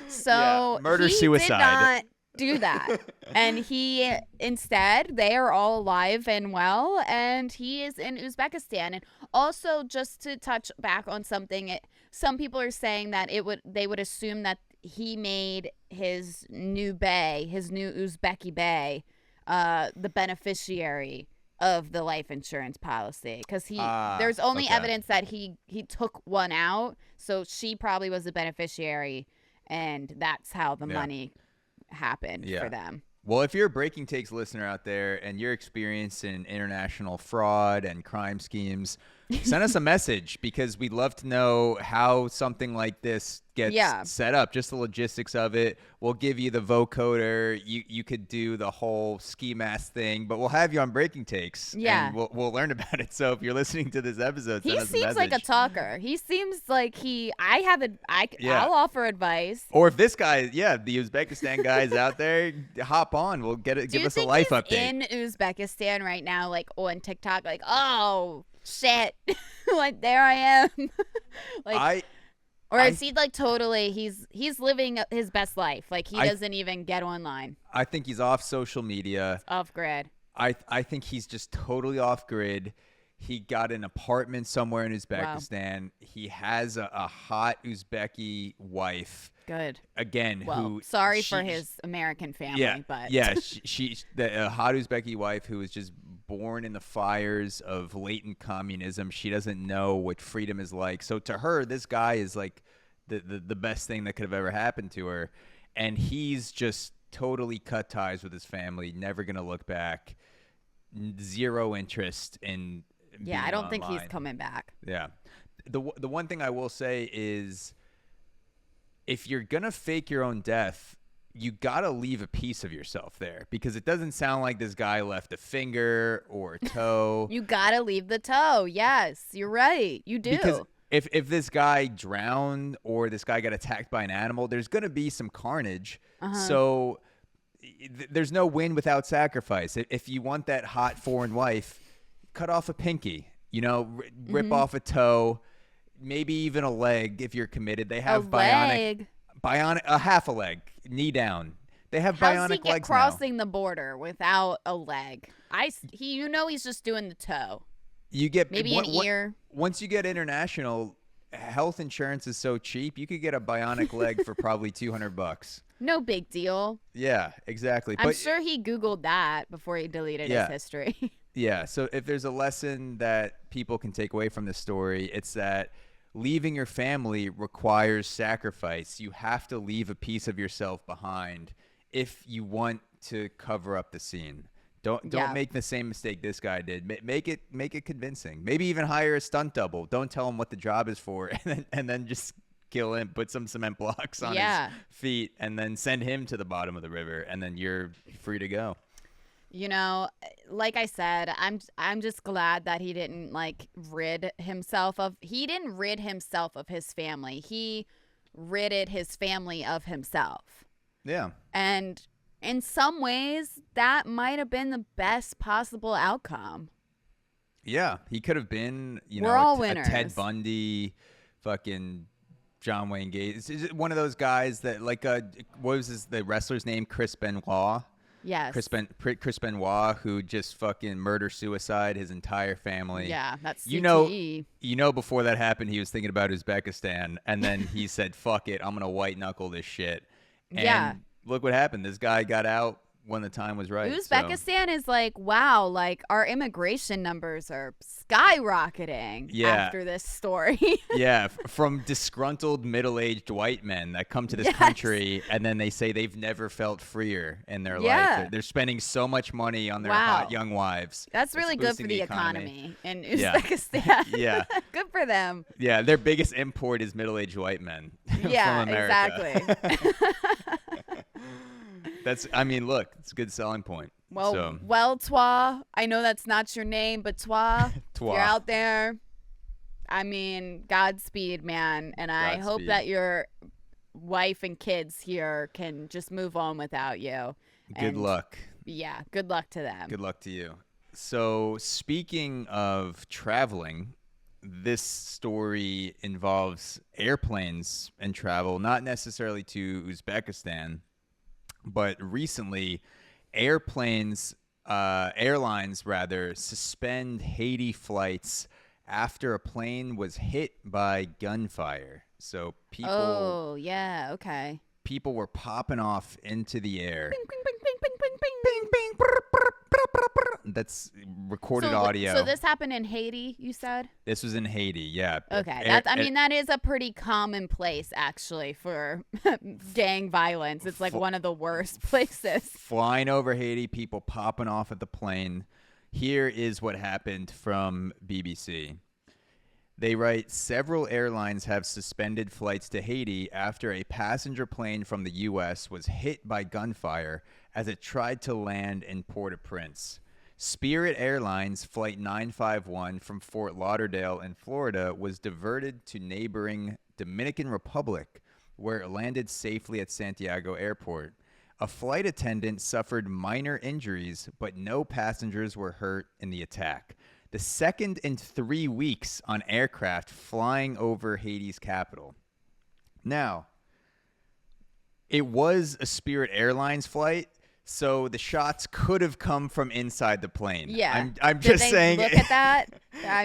So Yeah, murder, he suicide. did not do that. And he instead, they are all alive and well, and he is in Uzbekistan. And also, just to touch back on something, some people are saying that they would assume that he made his new Uzbeki bae, the beneficiary of the life insurance policy, because there's only okay. evidence that he took one out, so she probably was the beneficiary, and that's how the money happened for them. Well, if you're a Breaking Takes listener out there and you're experiencing international fraud and crime schemes, send us a message, because we'd love to know how something like this gets set up, just the logistics of it. We'll give you the vocoder. You could do the whole ski mask thing, but we'll have you on Breaking Takes. Yeah. And we'll learn about it. So if you're listening to this episode, send He us a seems like a message. talker. He seems like I'll offer advice. Or if this guy, the Uzbekistan guy is out there, hop on. We'll give us a life update. In Uzbekistan right now, like on TikTok, like, oh shit, like there I am. Like, is he like totally? He's living his best life. Like he doesn't even get online. I think he's off social media. Off grid. I think he's just totally off grid. He got an apartment somewhere in Uzbekistan. Wow. He has a hot Uzbeki wife. Good. Again, sorry for his American family, but she's a hot Uzbeki wife who was just born in the fires of latent communism. She doesn't know what freedom is like. So to her, this guy is like the best thing that could have ever happened to her. And he's just totally cut ties with his family, never going to look back, zero interest in being I don't think online. he's coming back. Yeah. The one thing I will say is, if you're going to fake your own death, you got to leave a piece of yourself there, because it doesn't sound like this guy left a finger or a toe. You got to leave the toe. Yes, you're right. You do. Because if this guy drowned or this guy got attacked by an animal, there's going to be some carnage. So there's no win without sacrifice. If you want that hot foreign wife, cut off a pinky, rip off a toe, maybe even a leg if you're committed. They have bionic, a half a leg, knee down. They have bionic legs now. How's he get crossing the border without a leg? He's just doing the toe. You get maybe an ear. Once you get international, health insurance is so cheap. You could get a bionic leg for probably $200. No big deal. Yeah, exactly. I'm sure he Googled that before he deleted his history. Yeah. So if there's a lesson that people can take away from this story, it's that leaving your family requires sacrifice. You have to leave a piece of yourself behind if you want to cover up the scene. Don't make the same mistake this guy did. Make it convincing. Maybe even hire a stunt double. Don't tell him what the job is for, and then just kill him. Put some cement blocks on his feet, and then send him to the bottom of the river, and then you're free to go. Like I said, I'm just glad that he didn't rid himself of his family. He ridded his family of himself. Yeah. And in some ways, that might have been the best possible outcome. Yeah, he could have been, We're all winners. A Ted Bundy, fucking John Wayne Gacy. Is one of those guys that what was the wrestler's name? Chris Benoit. Yes. Chris Benoit, who just fucking murder-suicide his entire family. Yeah, that's CTE. Before that happened, he was thinking about Uzbekistan, and then he said, fuck it, I'm going to white-knuckle this shit. And look what happened. This guy got out when the time was right. Uzbekistan is wow, our immigration numbers are skyrocketing after this story. Yeah, from disgruntled middle-aged white men that come to this country and then they say they've never felt freer in their life. They're spending so much money on their hot young wives. That's really good for the economy in Uzbekistan. Yeah. Good for them. Yeah, their biggest import is middle-aged white men from America. Exactly. Look, it's a good selling point. Well, Twa, I know that's not your name, but Twa, you're out there. Godspeed, man. And I hope that your wife and kids here can just move on without you. Good luck. Yeah, good luck to them. Good luck to you. So speaking of traveling, this story involves airplanes and travel, not necessarily to Uzbekistan. But recently, airlines suspend Haiti flights after a plane was hit by gunfire. So people. Oh yeah, okay. People were popping off into the air. Bing, bing, bing, bing, bing, bing, bing. Bing, bing, brr, brr, brr, brr, brr. That's recorded audio. So this happened in Haiti, you said? This was in Haiti, yeah. Okay, that is a pretty common place, actually, for gang violence. It's one of the worst places. Flying over Haiti, people popping off at the plane. Here is what happened from BBC. They write, several airlines have suspended flights to Haiti after a passenger plane from the U.S. was hit by gunfire as it tried to land in Port-au-Prince. Spirit Airlines Flight 951 from Fort Lauderdale in Florida was diverted to neighboring Dominican Republic, where it landed safely at Santiago Airport. A flight attendant suffered minor injuries, but no passengers were hurt in the attack. The second in 3 weeks on aircraft flying over Haiti's capital. Now, it was a Spirit Airlines flight, so the shots could have come from inside the plane. Yeah. I'm just saying. Look at that.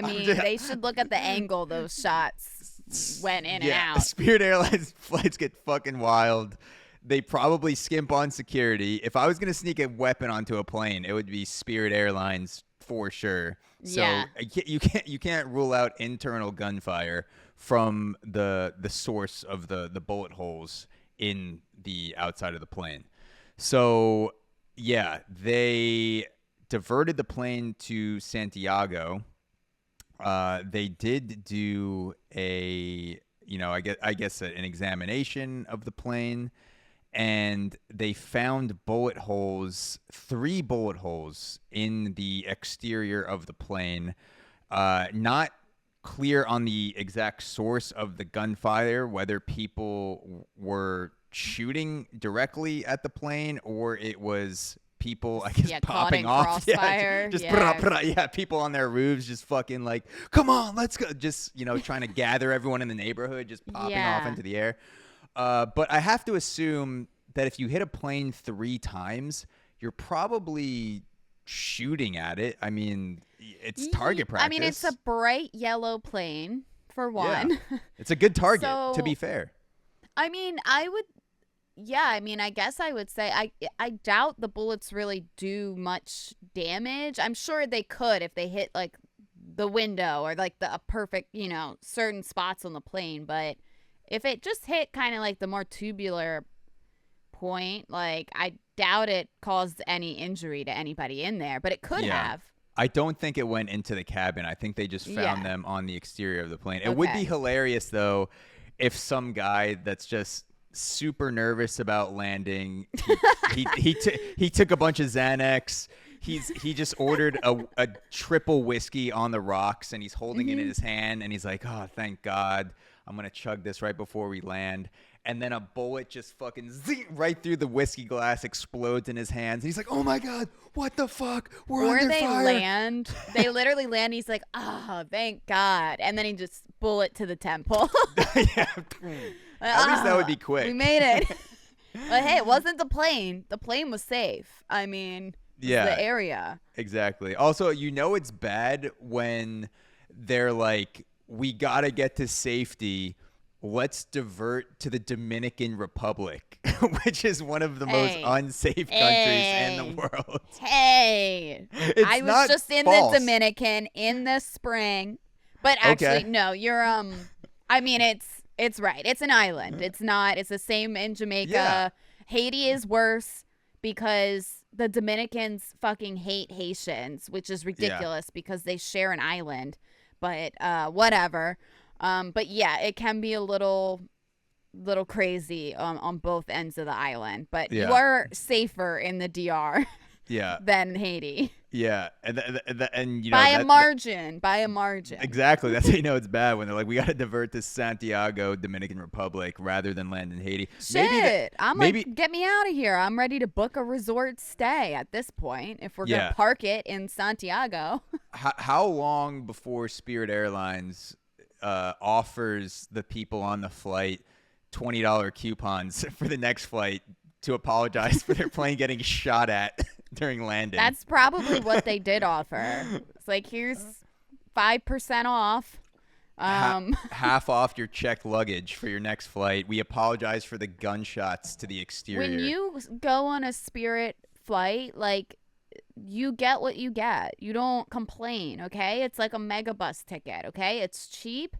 They should look at the angle those shots went in and out. Spirit Airlines flights get fucking wild. They probably skimp on security. If I was going to sneak a weapon onto a plane, it would be Spirit Airlines for sure. So you can't rule out internal gunfire from the source of the bullet holes in the outside of the plane. So yeah, they diverted the plane to Santiago. They did do an examination of the plane. And they found 3 bullet holes in the exterior of the plane. Not clear on the exact source of the gunfire, whether people were shooting directly at the plane or it was people, I guess, caught in popping off. crossfire. People on their roofs just fucking like, come on, let's go. Just, trying to gather everyone in the neighborhood, just popping off into the air. But I have to assume that if you hit a plane 3 times, you're probably shooting at it. I mean, it's target practice. I mean, it's a bright yellow plane, for one. Yeah. It's a good target, to be fair. I mean, I guess I would say I doubt the bullets really do much damage. I'm sure they could if they hit like the window or like a perfect, certain spots on the plane. But if it just hit kind of like the more tubular point, like I doubt it caused any injury to anybody in there, but it could have. I don't think it went into the cabin. I think they just found them on the exterior of the plane. It would be hilarious though if some guy that's just super nervous about landing, he took a bunch of Xanax. He just ordered a triple whiskey on the rocks, and he's holding it in his hand, and he's like, oh, thank God, I'm gonna chug this right before we land. And then a bullet just fucking zing right through the whiskey glass, explodes in his hands. And he's like, oh my God, what the fuck? We're under fire. They literally land. He's like, oh, thank God. And then he just bullet to the temple. At least that would be quick. We made it. But hey, it wasn't the plane. The plane was safe. I mean, the area. Exactly. Also, it's bad when they're like, we got to get to safety. Let's divert to the Dominican Republic, which is one of the most unsafe countries in the world. Hey, I was just in the Dominican in the spring, but actually, no, you're I mean, it's right. It's an island. It's not. It's the same in Jamaica. Yeah. Haiti is worse because the Dominicans fucking hate Haitians, which is ridiculous because they share an island. But whatever. But yeah, it can be a little crazy on both ends of the island. But you are safer in the DR than Haiti. Yeah, and by a margin. Exactly. That's how you know it's bad when they're like, we got to divert to Santiago, Dominican Republic, rather than land in Haiti. Shit, like, get me out of here. I'm ready to book a resort stay at this point if we're gonna park it in Santiago. How long before Spirit Airlines offers the people on the flight $20 coupons for the next flight to apologize for their plane getting shot at during landing? That's probably what they did offer. It's like, here's 5% off. Half off your checked luggage for your next flight. We apologize for the gunshots to the exterior. When you go on a Spirit flight, like, you get what you get. You don't complain, okay? It's like a megabus ticket, okay? It's cheap,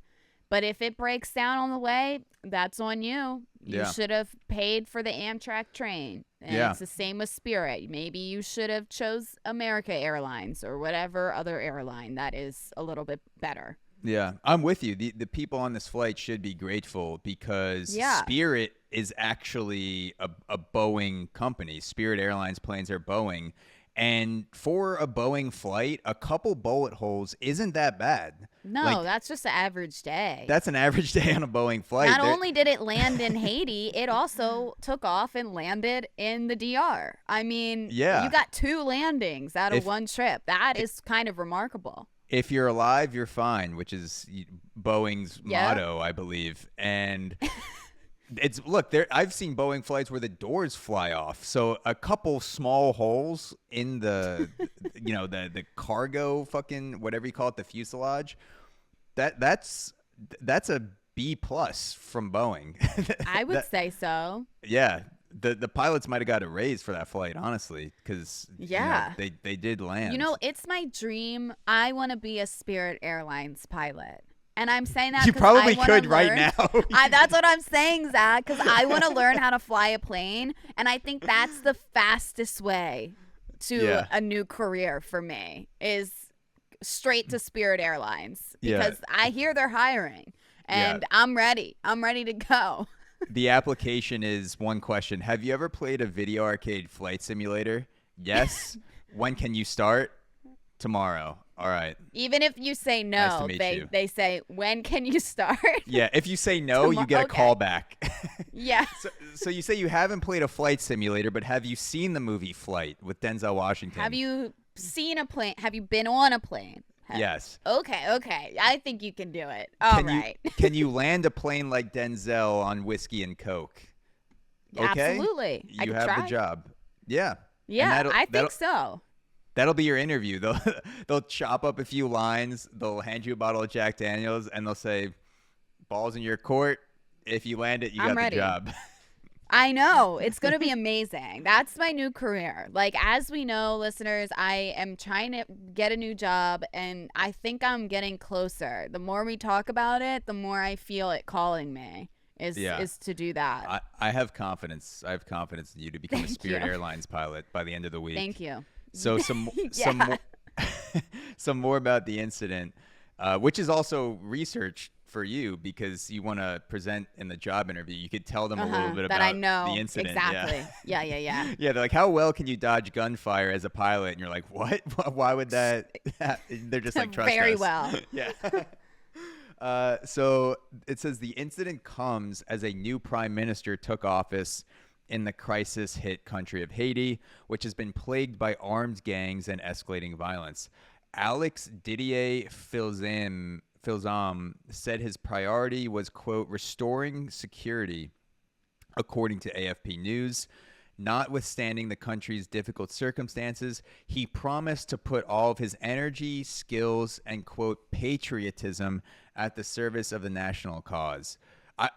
but if it breaks down on the way, that's on you. You should have paid for the Amtrak train. And it's the same with Spirit. Maybe you should have chose America Airlines or whatever other airline that is a little bit better. Yeah, I'm with you. The people on this flight should be grateful because Spirit is actually a Boeing company. Spirit Airlines planes are Boeing. And for a Boeing flight, a couple bullet holes isn't that bad. No, that's just an average day. That's an average day on a Boeing flight. Not only did it land in Haiti, it also took off and landed in the DR. I mean, you got 2 landings out of one trip. That is kind of remarkable. If you're alive, you're fine, which is Boeing's motto, I believe. And I've seen Boeing flights where the doors fly off. So a couple small holes in the the cargo fucking whatever you call it, the fuselage. That's a B+ from Boeing. I would say so. Yeah. The pilots might have got a raise for that flight, honestly, because they did land. It's my dream. I want to be a Spirit Airlines pilot. And I'm saying that you probably could right now. That's what I'm saying, Zach, because I want to learn how to fly a plane. And I think that's the fastest way to a new career for me is straight to Spirit Airlines because I hear they're hiring and I'm ready. I'm ready to go. The application is one question. Have you ever played a video arcade flight simulator? Yes. When can you start? Tomorrow. All right. Even if you say no, they say, when can you start? Yeah. If you say no, you get a call back. Yeah. So you say you haven't played a flight simulator, but have you seen the movie Flight with Denzel Washington? Have you seen a plane? Have you been on a plane? Yes. Okay. I think you can do it. All right. Can you land a plane like Denzel on whiskey and Coke? Okay? Absolutely. You have the job. Yeah. Yeah, I think so. That'll be your interview. They'll chop up a few lines. They'll hand you a bottle of Jack Daniels, and they'll say, "Ball's in your court. If you land it, you got the job." I know. It's going to be amazing. That's my new career. Like, as we know, listeners, I am trying to get a new job, and I think I'm getting closer. The more we talk about it, the more I feel it calling me is to do that. I have confidence. I have confidence in you to become a Spirit Airlines pilot by the end of the week. Thank you. So some more about the incident, which is also research for you because you want to present in the job interview. You could tell them a little bit about the incident. Exactly. Yeah. Yeah, they're like, how well can you dodge gunfire as a pilot? And you're like, what? Why would that? They're just like, trust us. Very well. Yeah. So it says the incident comes as a new prime minister took office in the crisis-hit country of Haiti, which has been plagued by armed gangs and escalating violence. Alex Didier Filzam said his priority was, quote, restoring security, according to AFP News. Notwithstanding the country's difficult circumstances, he promised to put all of his energy, skills, and, quote, patriotism at the service of the national cause.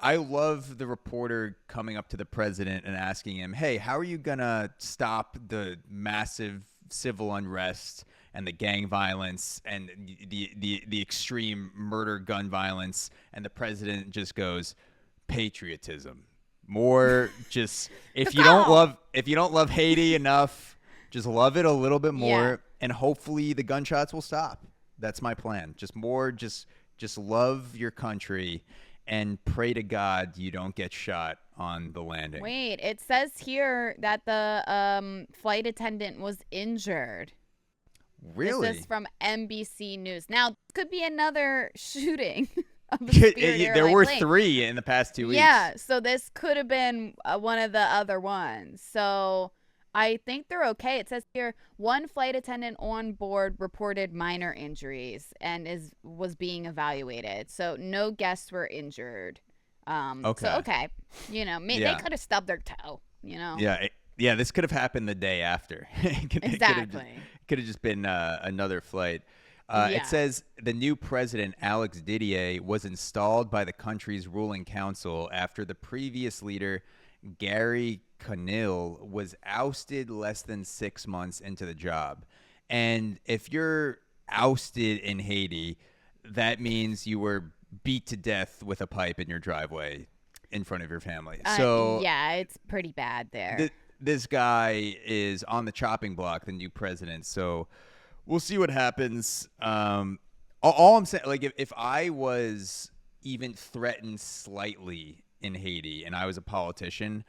I love the reporter coming up to the president and asking him, hey, how are you going to stop the massive civil unrest and the gang violence and the extreme murder gun violence? And the president just goes, patriotism. More just if you don't love Haiti enough, just love it a little bit more, and hopefully the gunshots will stop. That's my plan. Just love your country and pray to God you don't get shot on the landing. Wait, it says here that the flight attendant was injured. Really? This is from NBC News. Now, this could be another shooting. There were 3 in the past 2 weeks. Yeah, so this could have been one of the other ones. So I think they're okay. It says here one flight attendant on board reported minor injuries and was being evaluated. So no guests were injured. Okay. So okay, they could have stubbed their toe. Yeah. This could have happened the day after. Exactly. Could have just been another flight. It says the new president, Alex Didier, was installed by the country's ruling council after the previous leader, Gary Conille, was ousted less than 6 months into the job. And if you're ousted in Haiti, that means you were beat to death with a pipe in your driveway in front of your family. So it's pretty bad there. This guy is on the chopping block, the new president. So we'll see what happens. All I'm saying, like, if I was even threatened slightly in Haiti and I was a politician,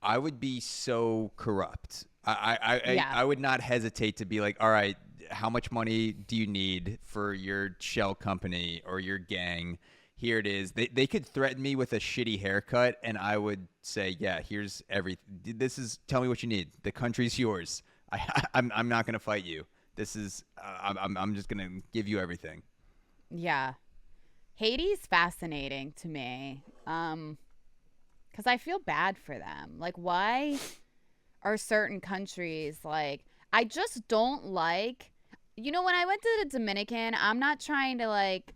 I would be so corrupt. I would not hesitate to be like, all right, how much money do you need for your shell company or your gang? Here it is. They could threaten me with a shitty haircut, and I would say, yeah, here's everything. Tell me what you need. The country's yours. I'm not gonna fight you. I'm just gonna give you everything. Yeah, Haiti's fascinating to me, because I feel bad for them. Like, why are certain countries like? I just don't like. When I went to the Dominican, I'm not trying to like.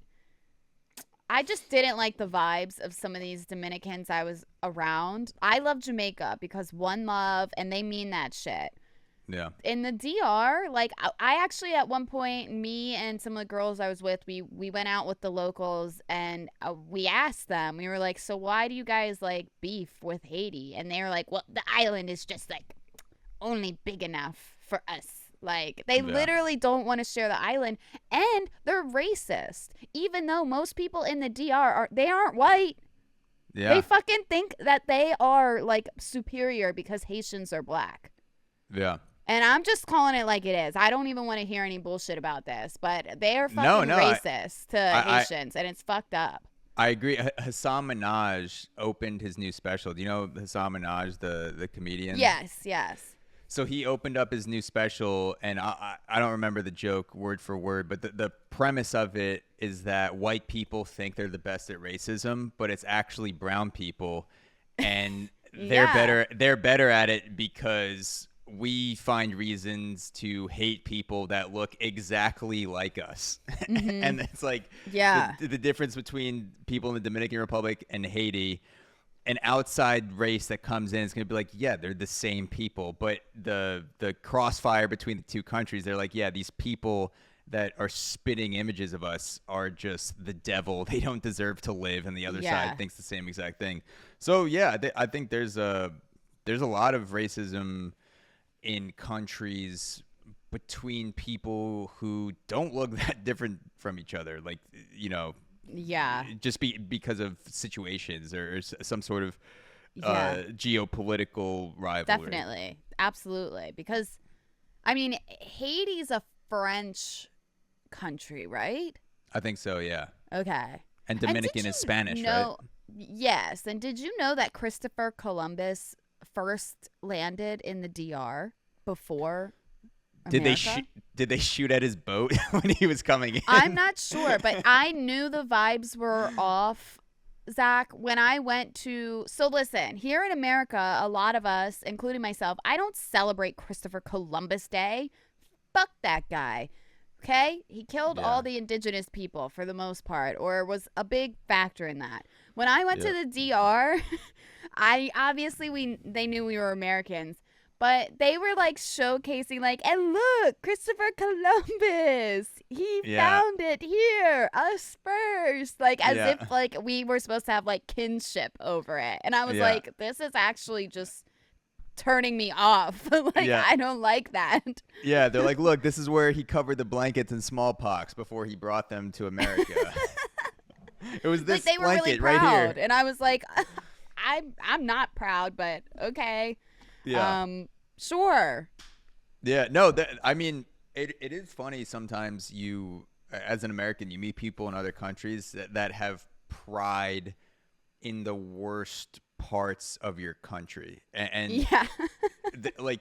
I just didn't like the vibes of some of these Dominicans I was around. I love Jamaica because one love, and they mean that shit. Yeah. In the DR, like, I actually at one point, me and some of the girls I was with, we went out with the locals, and we asked them, we were like, so why do you guys like beef with Haiti? And they were like, well, the island is just like only big enough for us. Like, they literally don't want to share the island, and they're racist. Even though most people in the DR aren't white. Yeah. They fucking think that they are like superior because Haitians are black. Yeah. And I'm just calling it like it is. I don't even want to hear any bullshit about this, but they are fucking racist to Haitians, and it's fucked up. I agree. Hassan Minaj opened his new special. Do you know Hassan Minaj, the comedian? Yes, yes. So he opened up his new special, and I don't remember the joke word for word, but the premise of it is that white people think they're the best at racism, but it's actually brown people, and they're better at it because we find reasons to hate people that look exactly like us. Mm-hmm. And it's like the difference between people in the Dominican Republic and Haiti. An outside race that comes in is going to be like, yeah, they're the same people. But the crossfire between the two countries, they're like, yeah, these people that are spitting images of us are just the devil. They don't deserve to live. And the other side thinks the same exact thing. So, yeah, I think there's a lot of racism in countries between people who don't look that different from each other. Like, you know, just because of situations or some sort of geopolitical rivalry. Definitely. Absolutely. Because, I mean, Haiti's a French country, right? I think so, yeah. Okay. And Dominican is Spanish, right? Yes. And did you know that Christopher Columbus first landed in the DR before America? Did they shoot at his boat when he was coming in? I'm not sure, but I knew the vibes were off, Zach, when I went to... So listen, here in America, a lot of us, including myself, I don't celebrate Christopher Columbus Day. Fuck that guy. Okay? He killed all the indigenous people for the most part, or was a big factor in that. When I went to the DR, they knew we were Americans. But they were like showcasing like, and look, Christopher Columbus, he found it here, us first. Like as if like we were supposed to have like kinship over it. And I was like, this is actually just turning me off. I don't like that. Yeah, they're like, look, this is where he covered the blankets in smallpox before he brought them to America. It was this like, they were blanket really proud, right here. And I was like, I'm not proud, but okay. Yeah. Sure. Yeah. No, I mean, it is funny sometimes you, as an American, you meet people in other countries that have pride in the worst parts of your country. And like,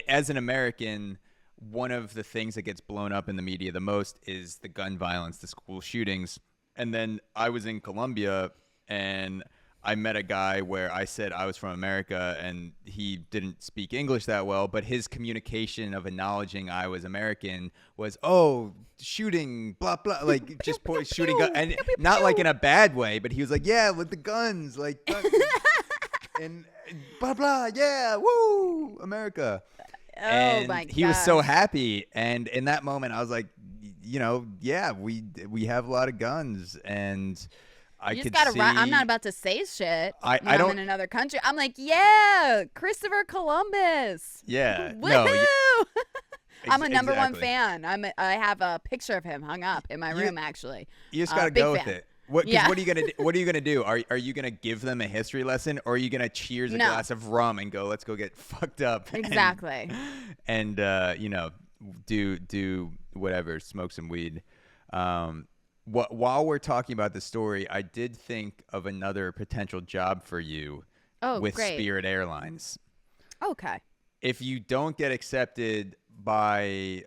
as an American, one of the things that gets blown up in the media the most is the gun violence, the school shootings. And then I was in Colombia and I met a guy where I said I was from America and he didn't speak English that well, but his communication of acknowledging I was American was, oh, shooting, blah, blah, like just shooting, and not like in a bad way, but he was like, yeah, with the guns, like, and blah, blah, yeah, woo, America. Oh, my God. He was so happy. And in that moment, I was like, you know, yeah, we have a lot of guns and you just gotta I'm not about to say shit. I I'm don't in another country. I'm like, yeah, Christopher Columbus. Yeah. Woo-hoo! No. I'm a number one fan. I have a picture of him hung up in my room actually. You just gotta go with it. What are you gonna do? What are you gonna do? Are you gonna give them a history lesson, or are you gonna cheers a glass of rum and go, let's go get fucked up? Exactly. And you know, do whatever, smoke some weed. While we're talking about the story, I did think of another potential job for you with Spirit Airlines. Okay. If you don't get accepted by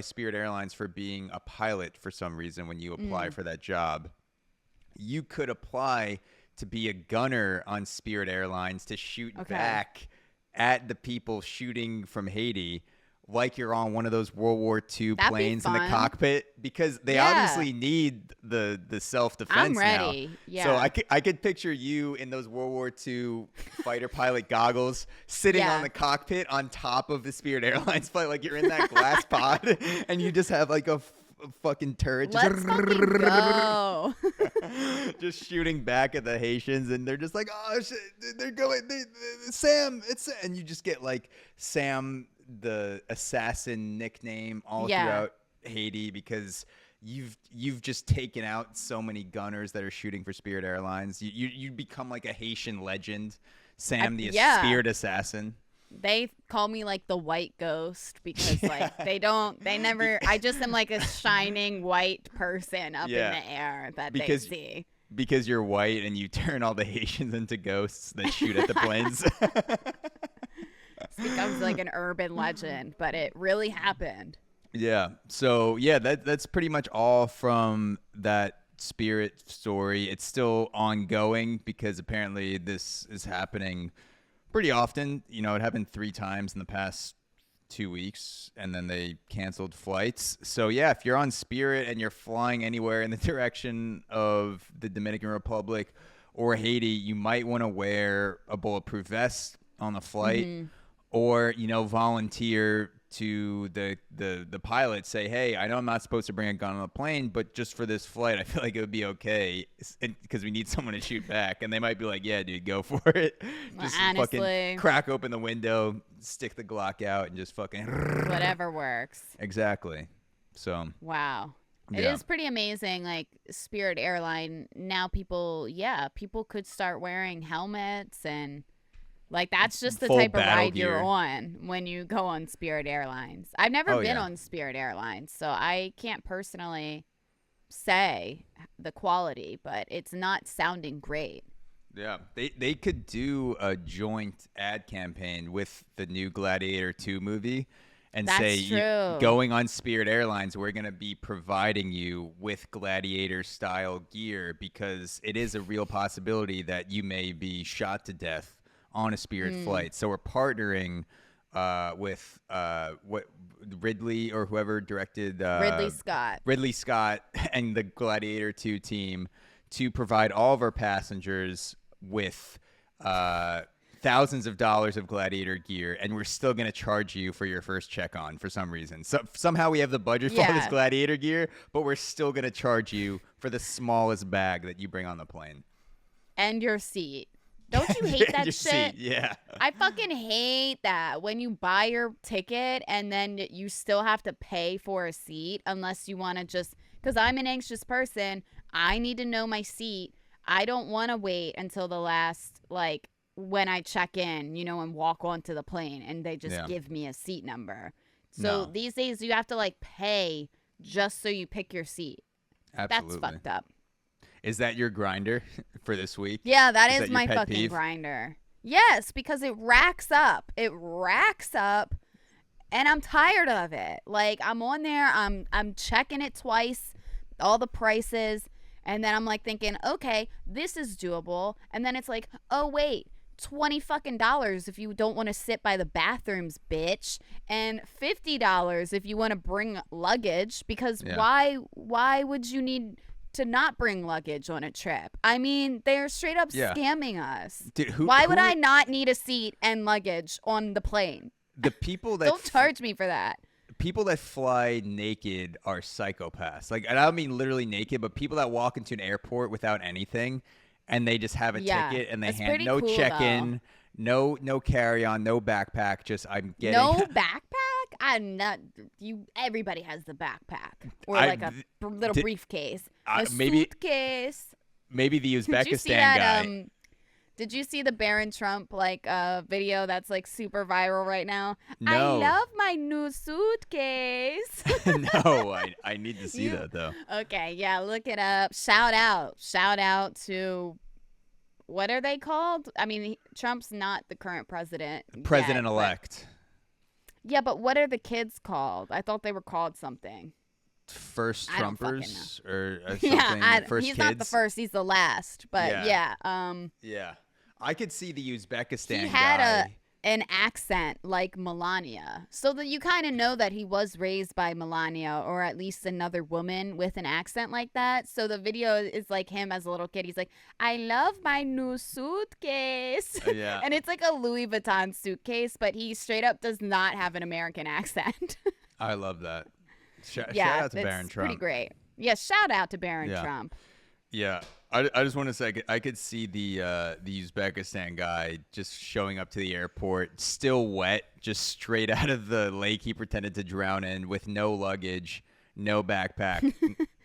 Spirit Airlines for being a pilot for some reason when you apply for that job, you could apply to be a gunner on Spirit Airlines to shoot back at the people shooting from Haiti, like you're on one of those World War II planes in the cockpit, because they obviously need the self-defense I'm ready. now. Yeah. So I could picture you in those World War II fighter pilot goggles sitting on the cockpit on top of the Spirit Airlines flight, like you're in that glass pod and you just have like a fucking turret just, Let's fucking go. just shooting back at the Haitians, and they're just like, oh shit, they're going, Sam, and you just get like Sam the assassin nickname all throughout Haiti, because you've just taken out so many gunners that are shooting for Spirit Airlines. You become like a Haitian legend, Sam the Spirit assassin. They call me like the white ghost because like they never. I just am like a shining white person up in the air that they see. Because you're white and you turn all the Haitians into ghosts that shoot at the planes. This becomes like an urban legend, but it really happened. Yeah. So yeah, that's pretty much all from that Spirit story. It's still ongoing because apparently this is happening pretty often. You know, it happened 3 times in the past 2 weeks, and then they canceled flights. So yeah, if you're on Spirit and you're flying anywhere in the direction of the Dominican Republic or Haiti, you might want to wear a bulletproof vest on the flight, or volunteer to the pilot, say, hey, I know I'm not supposed to bring a gun on the plane, but just for this flight, I feel like it would be okay because we need someone to shoot back. And they might be like, yeah, dude, go for it. Just honestly, fucking crack open the window, stick the Glock out, and just fucking whatever works. Exactly. So wow. It is pretty amazing. Like Spirit Airline, now people could start wearing helmets, and like that's just the full type of ride gear you're on when you go on Spirit Airlines. I've never been on Spirit Airlines, so I can't personally say the quality, but it's not sounding great. Yeah, they could do a joint ad campaign with the new Gladiator 2 movie and That's true. Going on Spirit Airlines, we're going to be providing you with Gladiator-style gear because it is a real possibility that you may be shot to death on a Spirit flight. So we're partnering with what Ridley or whoever directed Ridley Scott and the Gladiator 2 team to provide all of our passengers with thousands of dollars of Gladiator gear, and we're still going to charge you for your first check-on for some reason. So somehow we have the budget for all this Gladiator gear, but we're still going to charge you for the smallest bag that you bring on the plane. And your seat. Don't you hate that shit? Seat, yeah. I fucking hate that when you buy your ticket and then you still have to pay for a seat unless you want to just, because I'm an anxious person. I need to know my seat. I don't want to wait until the last, like, when I check in, and walk onto the plane and they just give me a seat number. So these days you have to, like, pay just so you pick your seat. Absolutely. That's fucked up. Is that your grinder for this week? Yeah, that is my fucking grinder. Yes, because it racks up. It racks up, and I'm tired of it. Like, I'm on there, I'm checking it twice, all the prices, and then I'm like thinking, okay, this is doable. And then it's like, oh wait, $20 fucking if you don't want to sit by the bathrooms, bitch, and $50 if you want to bring luggage. Because why would you need to not bring luggage on a trip? I mean, they're straight up scamming us. Dude, why would I not need a seat and luggage on the plane? The people that don't charge me for that. People that fly naked are psychopaths. Like, and I don't mean literally naked, but people that walk into an airport without anything and they just have a ticket and they hand no cool, check-in, no carry-on, no backpack. Just I'm getting no backpack. I'm not. Everybody has the backpack or like a little briefcase, a suitcase. Maybe the Uzbekistan guy. Did you see the Barron Trump video that's like super viral right now? No. I love my new suitcase. No, I need to see that though. Okay, yeah, look it up. Shout out to, what are they called? I mean, Trump's not the current president. President-elect. Yeah, but what are the kids called? I thought they were called something. First Trumpers or something. He's not the first. He's the last. But yeah. I could see the Uzbekistan guy. He had an accent like Melania, so that you kind of know that he was raised by Melania or at least another woman with an accent like that. So the video is like him as a little kid. He's like, I love my new suitcase. And it's like a Louis Vuitton suitcase, but he straight up does not have an American accent. I love that. Shout out to Barron Trump. Pretty great. Yeah, shout out to Barron Trump. Yeah. I just want to say I could see the Uzbekistan guy just showing up to the airport, still wet, just straight out of the lake he pretended to drown in, with no luggage, no backpack,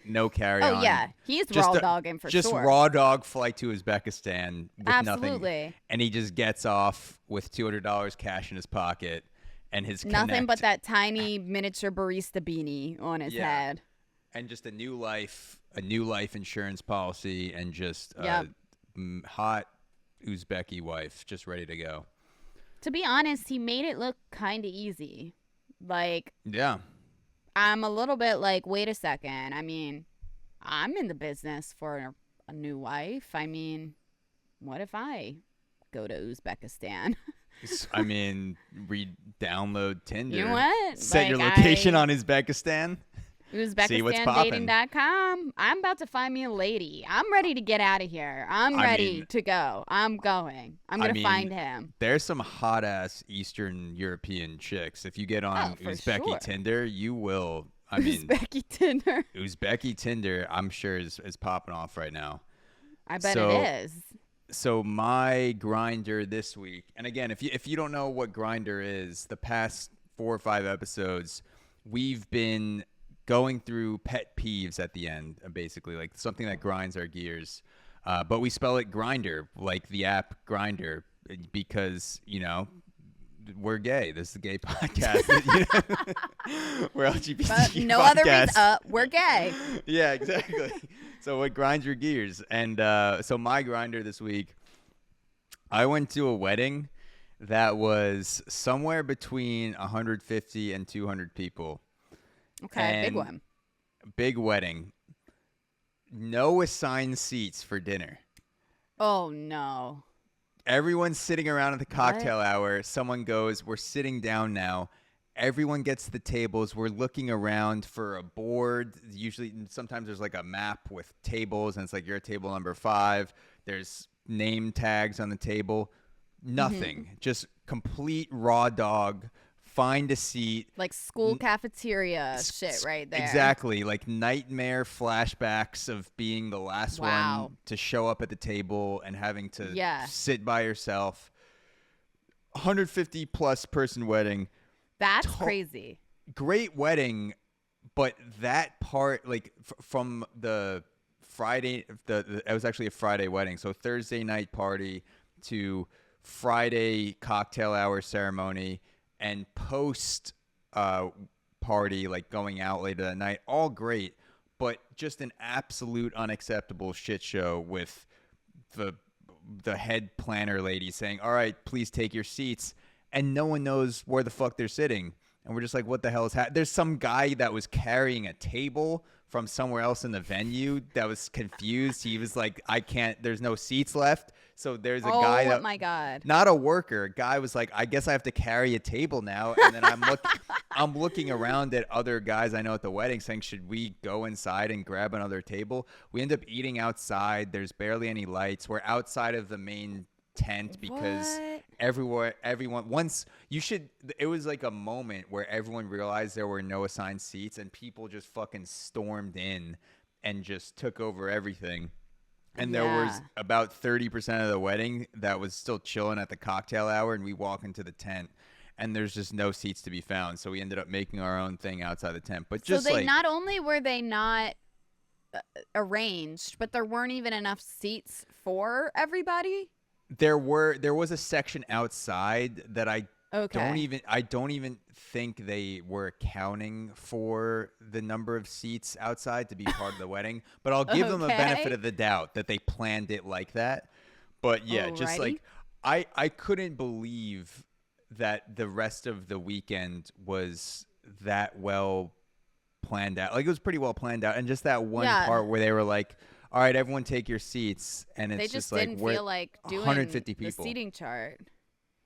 no carry-on. Oh yeah, he's Just raw dogging for just sure. raw dog flight to Uzbekistan with Absolutely. nothing, and he just gets off with $200 cash in his pocket and his nothing but that tiny miniature barista beanie on his head, and just a new life insurance policy, and just hot Uzbeki wife just ready to go. To be honest, he made it look kind of easy. Like, yeah. I'm a little bit like, wait a second. I mean, I'm in the business for a new wife. I mean, what if I go to Uzbekistan? I mean, download Tinder. You know what? Set your location on Uzbekistan. UzbekistanDating.com. I'm about to find me a lady. I'm ready to get out of here. I'm ready to go. I'm going. I'm going to find him. There's some hot ass Eastern European chicks. If you get on Uzbeki Tinder, you will. I mean, Uzbeki Tinder, I'm sure is popping off right now. I bet it is. So my grinder this week, and again, if you don't know what grinder is, the past 4 or 5 episodes, we've been going through pet peeves at the end, basically, like something that grinds our gears. But we spell it grinder, like the app Grinder, because, you know, we're gay. This is a gay podcast. We're LGBT but no podcast. Other reason. We're gay. Yeah, exactly. So what grinds your gears? And so my grinder this week, I went to a wedding that was somewhere between 150 and 200 people. Okay, and big one. Big wedding. No assigned seats for dinner. Oh, no. Everyone's sitting around at the cocktail hour. Someone goes, we're sitting down now. Everyone gets to the tables. We're looking around for a board. Usually, sometimes there's like a map with tables, and it's like, you're at table number 5. There's name tags on the table. Nothing. Just complete raw dog. Find a seat. Like school cafeteria shit right there. Exactly. Like nightmare flashbacks of being the last one to show up at the table and having to sit by yourself. 150 plus person wedding. That's crazy. Great wedding, but that part, like from the Friday, it was actually a Friday wedding. So Thursday night party to Friday cocktail hour ceremony. And post party, like going out later that night, all great, but just an absolute unacceptable shit show with the head planner lady saying, all right, please take your seats. And no one knows where the fuck they're sitting. And we're just like, what the hell is happening? There's some guy that was carrying a table from somewhere else in the venue that was confused. He was like, there's no seats left. So there's a guy that, oh my God, not a worker. A guy was like, I guess I have to carry a table now. And then I'm looking around at other guys I know at the wedding saying, should we go inside and grab another table? We end up eating outside. There's barely any lights. We're outside of the main tent because it was like a moment where everyone realized there were no assigned seats and people just fucking stormed in and just took over everything. And there was about 30% of the wedding that was still chilling at the cocktail hour, and we walk into the tent and there's just no seats to be found. So we ended up making our own thing outside the tent. But just not only were they not arranged, but there weren't even enough seats for everybody. There was a section outside that I don't even think they were accounting for the number of seats outside to be part of the wedding. But I'll give them a benefit of the doubt that they planned it like that. But yeah, just like I couldn't believe that the rest of the weekend was that well planned out. Like it was pretty well planned out, and just that one part where they were like, all right, everyone take your seats. And it's just like, didn't feel like doing 150 people. The seating chart.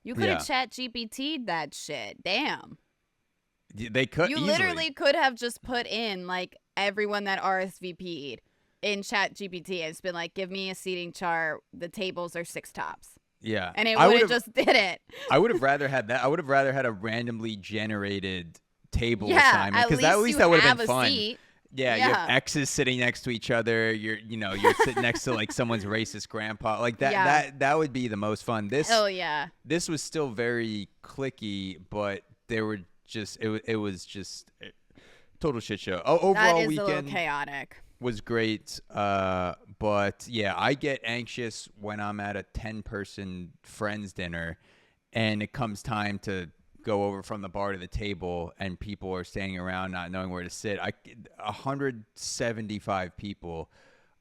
You could have chat GPT'd that shit. Damn. They could. You literally could have just put in like everyone that RSVP'd in chat GPT. It's been like, give me a seating chart. The tables are 6 tops. Yeah. And it would have just did it. I would have rather had that. I would have rather had a randomly generated table assignment, because at least that would have been fun. Seat. Yeah, you have exes sitting next to each other. You're sitting next to like someone's racist grandpa. Like that would be the most fun. This was still very cliquey, but there were just it was just total shit show. Overall that is weekend, a little chaotic. was great. But yeah, I get anxious when I'm at a 10-person friends dinner and it comes time to go over from the bar to the table and people are standing around not knowing where to sit. 175 people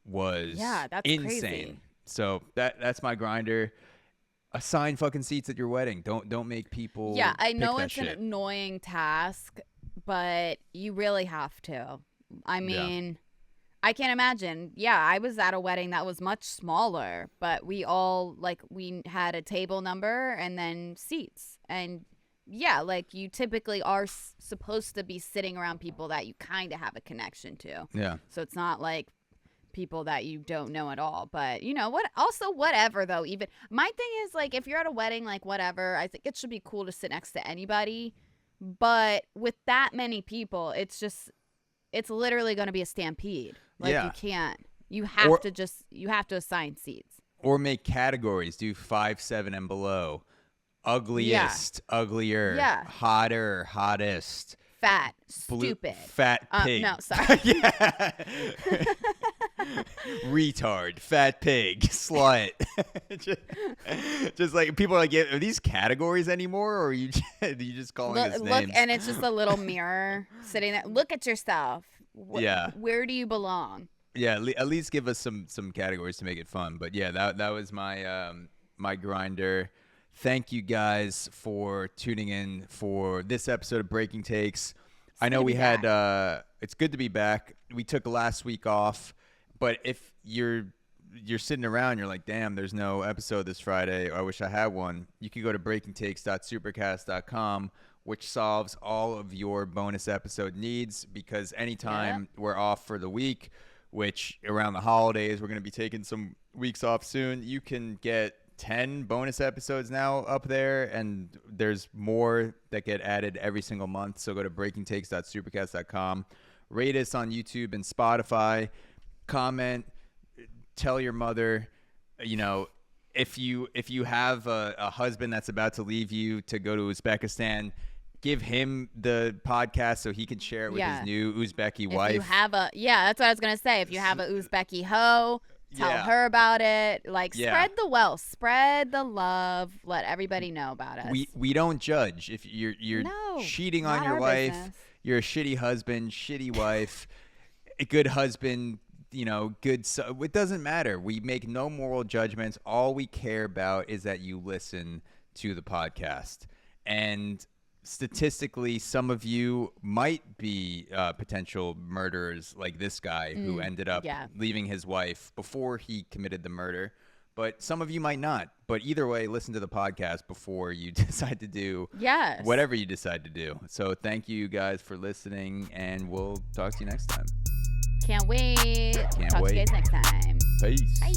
was that's insane. crazy. So that's my grinder. Assign fucking seats at your wedding. Don't make people. Yeah, I know pick it's that an shit. annoying task, but you really have to. I mean, I can't imagine. Yeah, I was at a wedding that was much smaller, but we all we had a table number and then seats. And yeah, you typically are supposed to be sitting around people that you kind of have a connection to. Yeah. So it's not like people that you don't know at all. But whatever though. Even my thing is if you're at a wedding, whatever, I think it should be cool to sit next to anybody. But with that many people, it's literally going to be a stampede. You have to assign seats. Or make categories. Do 5, 7, and below. Ugliest, uglier, hotter, hottest. Fat, stupid. Fat pig. No, sorry. Retard, fat pig, slut. just people are are these categories anymore, or are you just calling us names? Look, and it's just a little mirror sitting there. Look at yourself. Where do you belong? Yeah, at least give us some categories to make it fun. But yeah, that was my my grinder. Thank you guys for tuning in for this episode of Breaking Takes. I know we had it's good to be back. We took last week off, but if you're sitting around, you're like, damn, there's no episode this Friday. I wish I had one. You can go to breakingtakes.supercast.com, which solves all of your bonus episode needs, because anytime we're off for the week, which around the holidays, we're going to be taking some weeks off soon, you can get 10 bonus episodes now up there, and there's more that get added every single month. So go to breakingtakes.supercast.com, rate us on YouTube and Spotify, comment, tell your mother, if you have a husband that's about to leave you to go to Uzbekistan, give him the podcast so he can share it with his new Uzbeki wife. If you have that's what I was going to say. If you have a Uzbeki hoe, tell her about it. Spread the wealth, spread the love, let everybody know about us. We don't judge. If you're cheating on your wife, business. You're a shitty husband, shitty wife, a good husband, good it doesn't matter. We make no moral judgments. All we care about is that you listen to the podcast. And statistically, some of you might be potential murderers, like this guy who ended up leaving his wife before he committed the murder. But some of you might not. But either way, listen to the podcast before you decide to do whatever you decide to do. So thank you guys for listening, and we'll talk to you next time. Can't wait. Can't Talk wait. to you guys next time. Peace. Bye.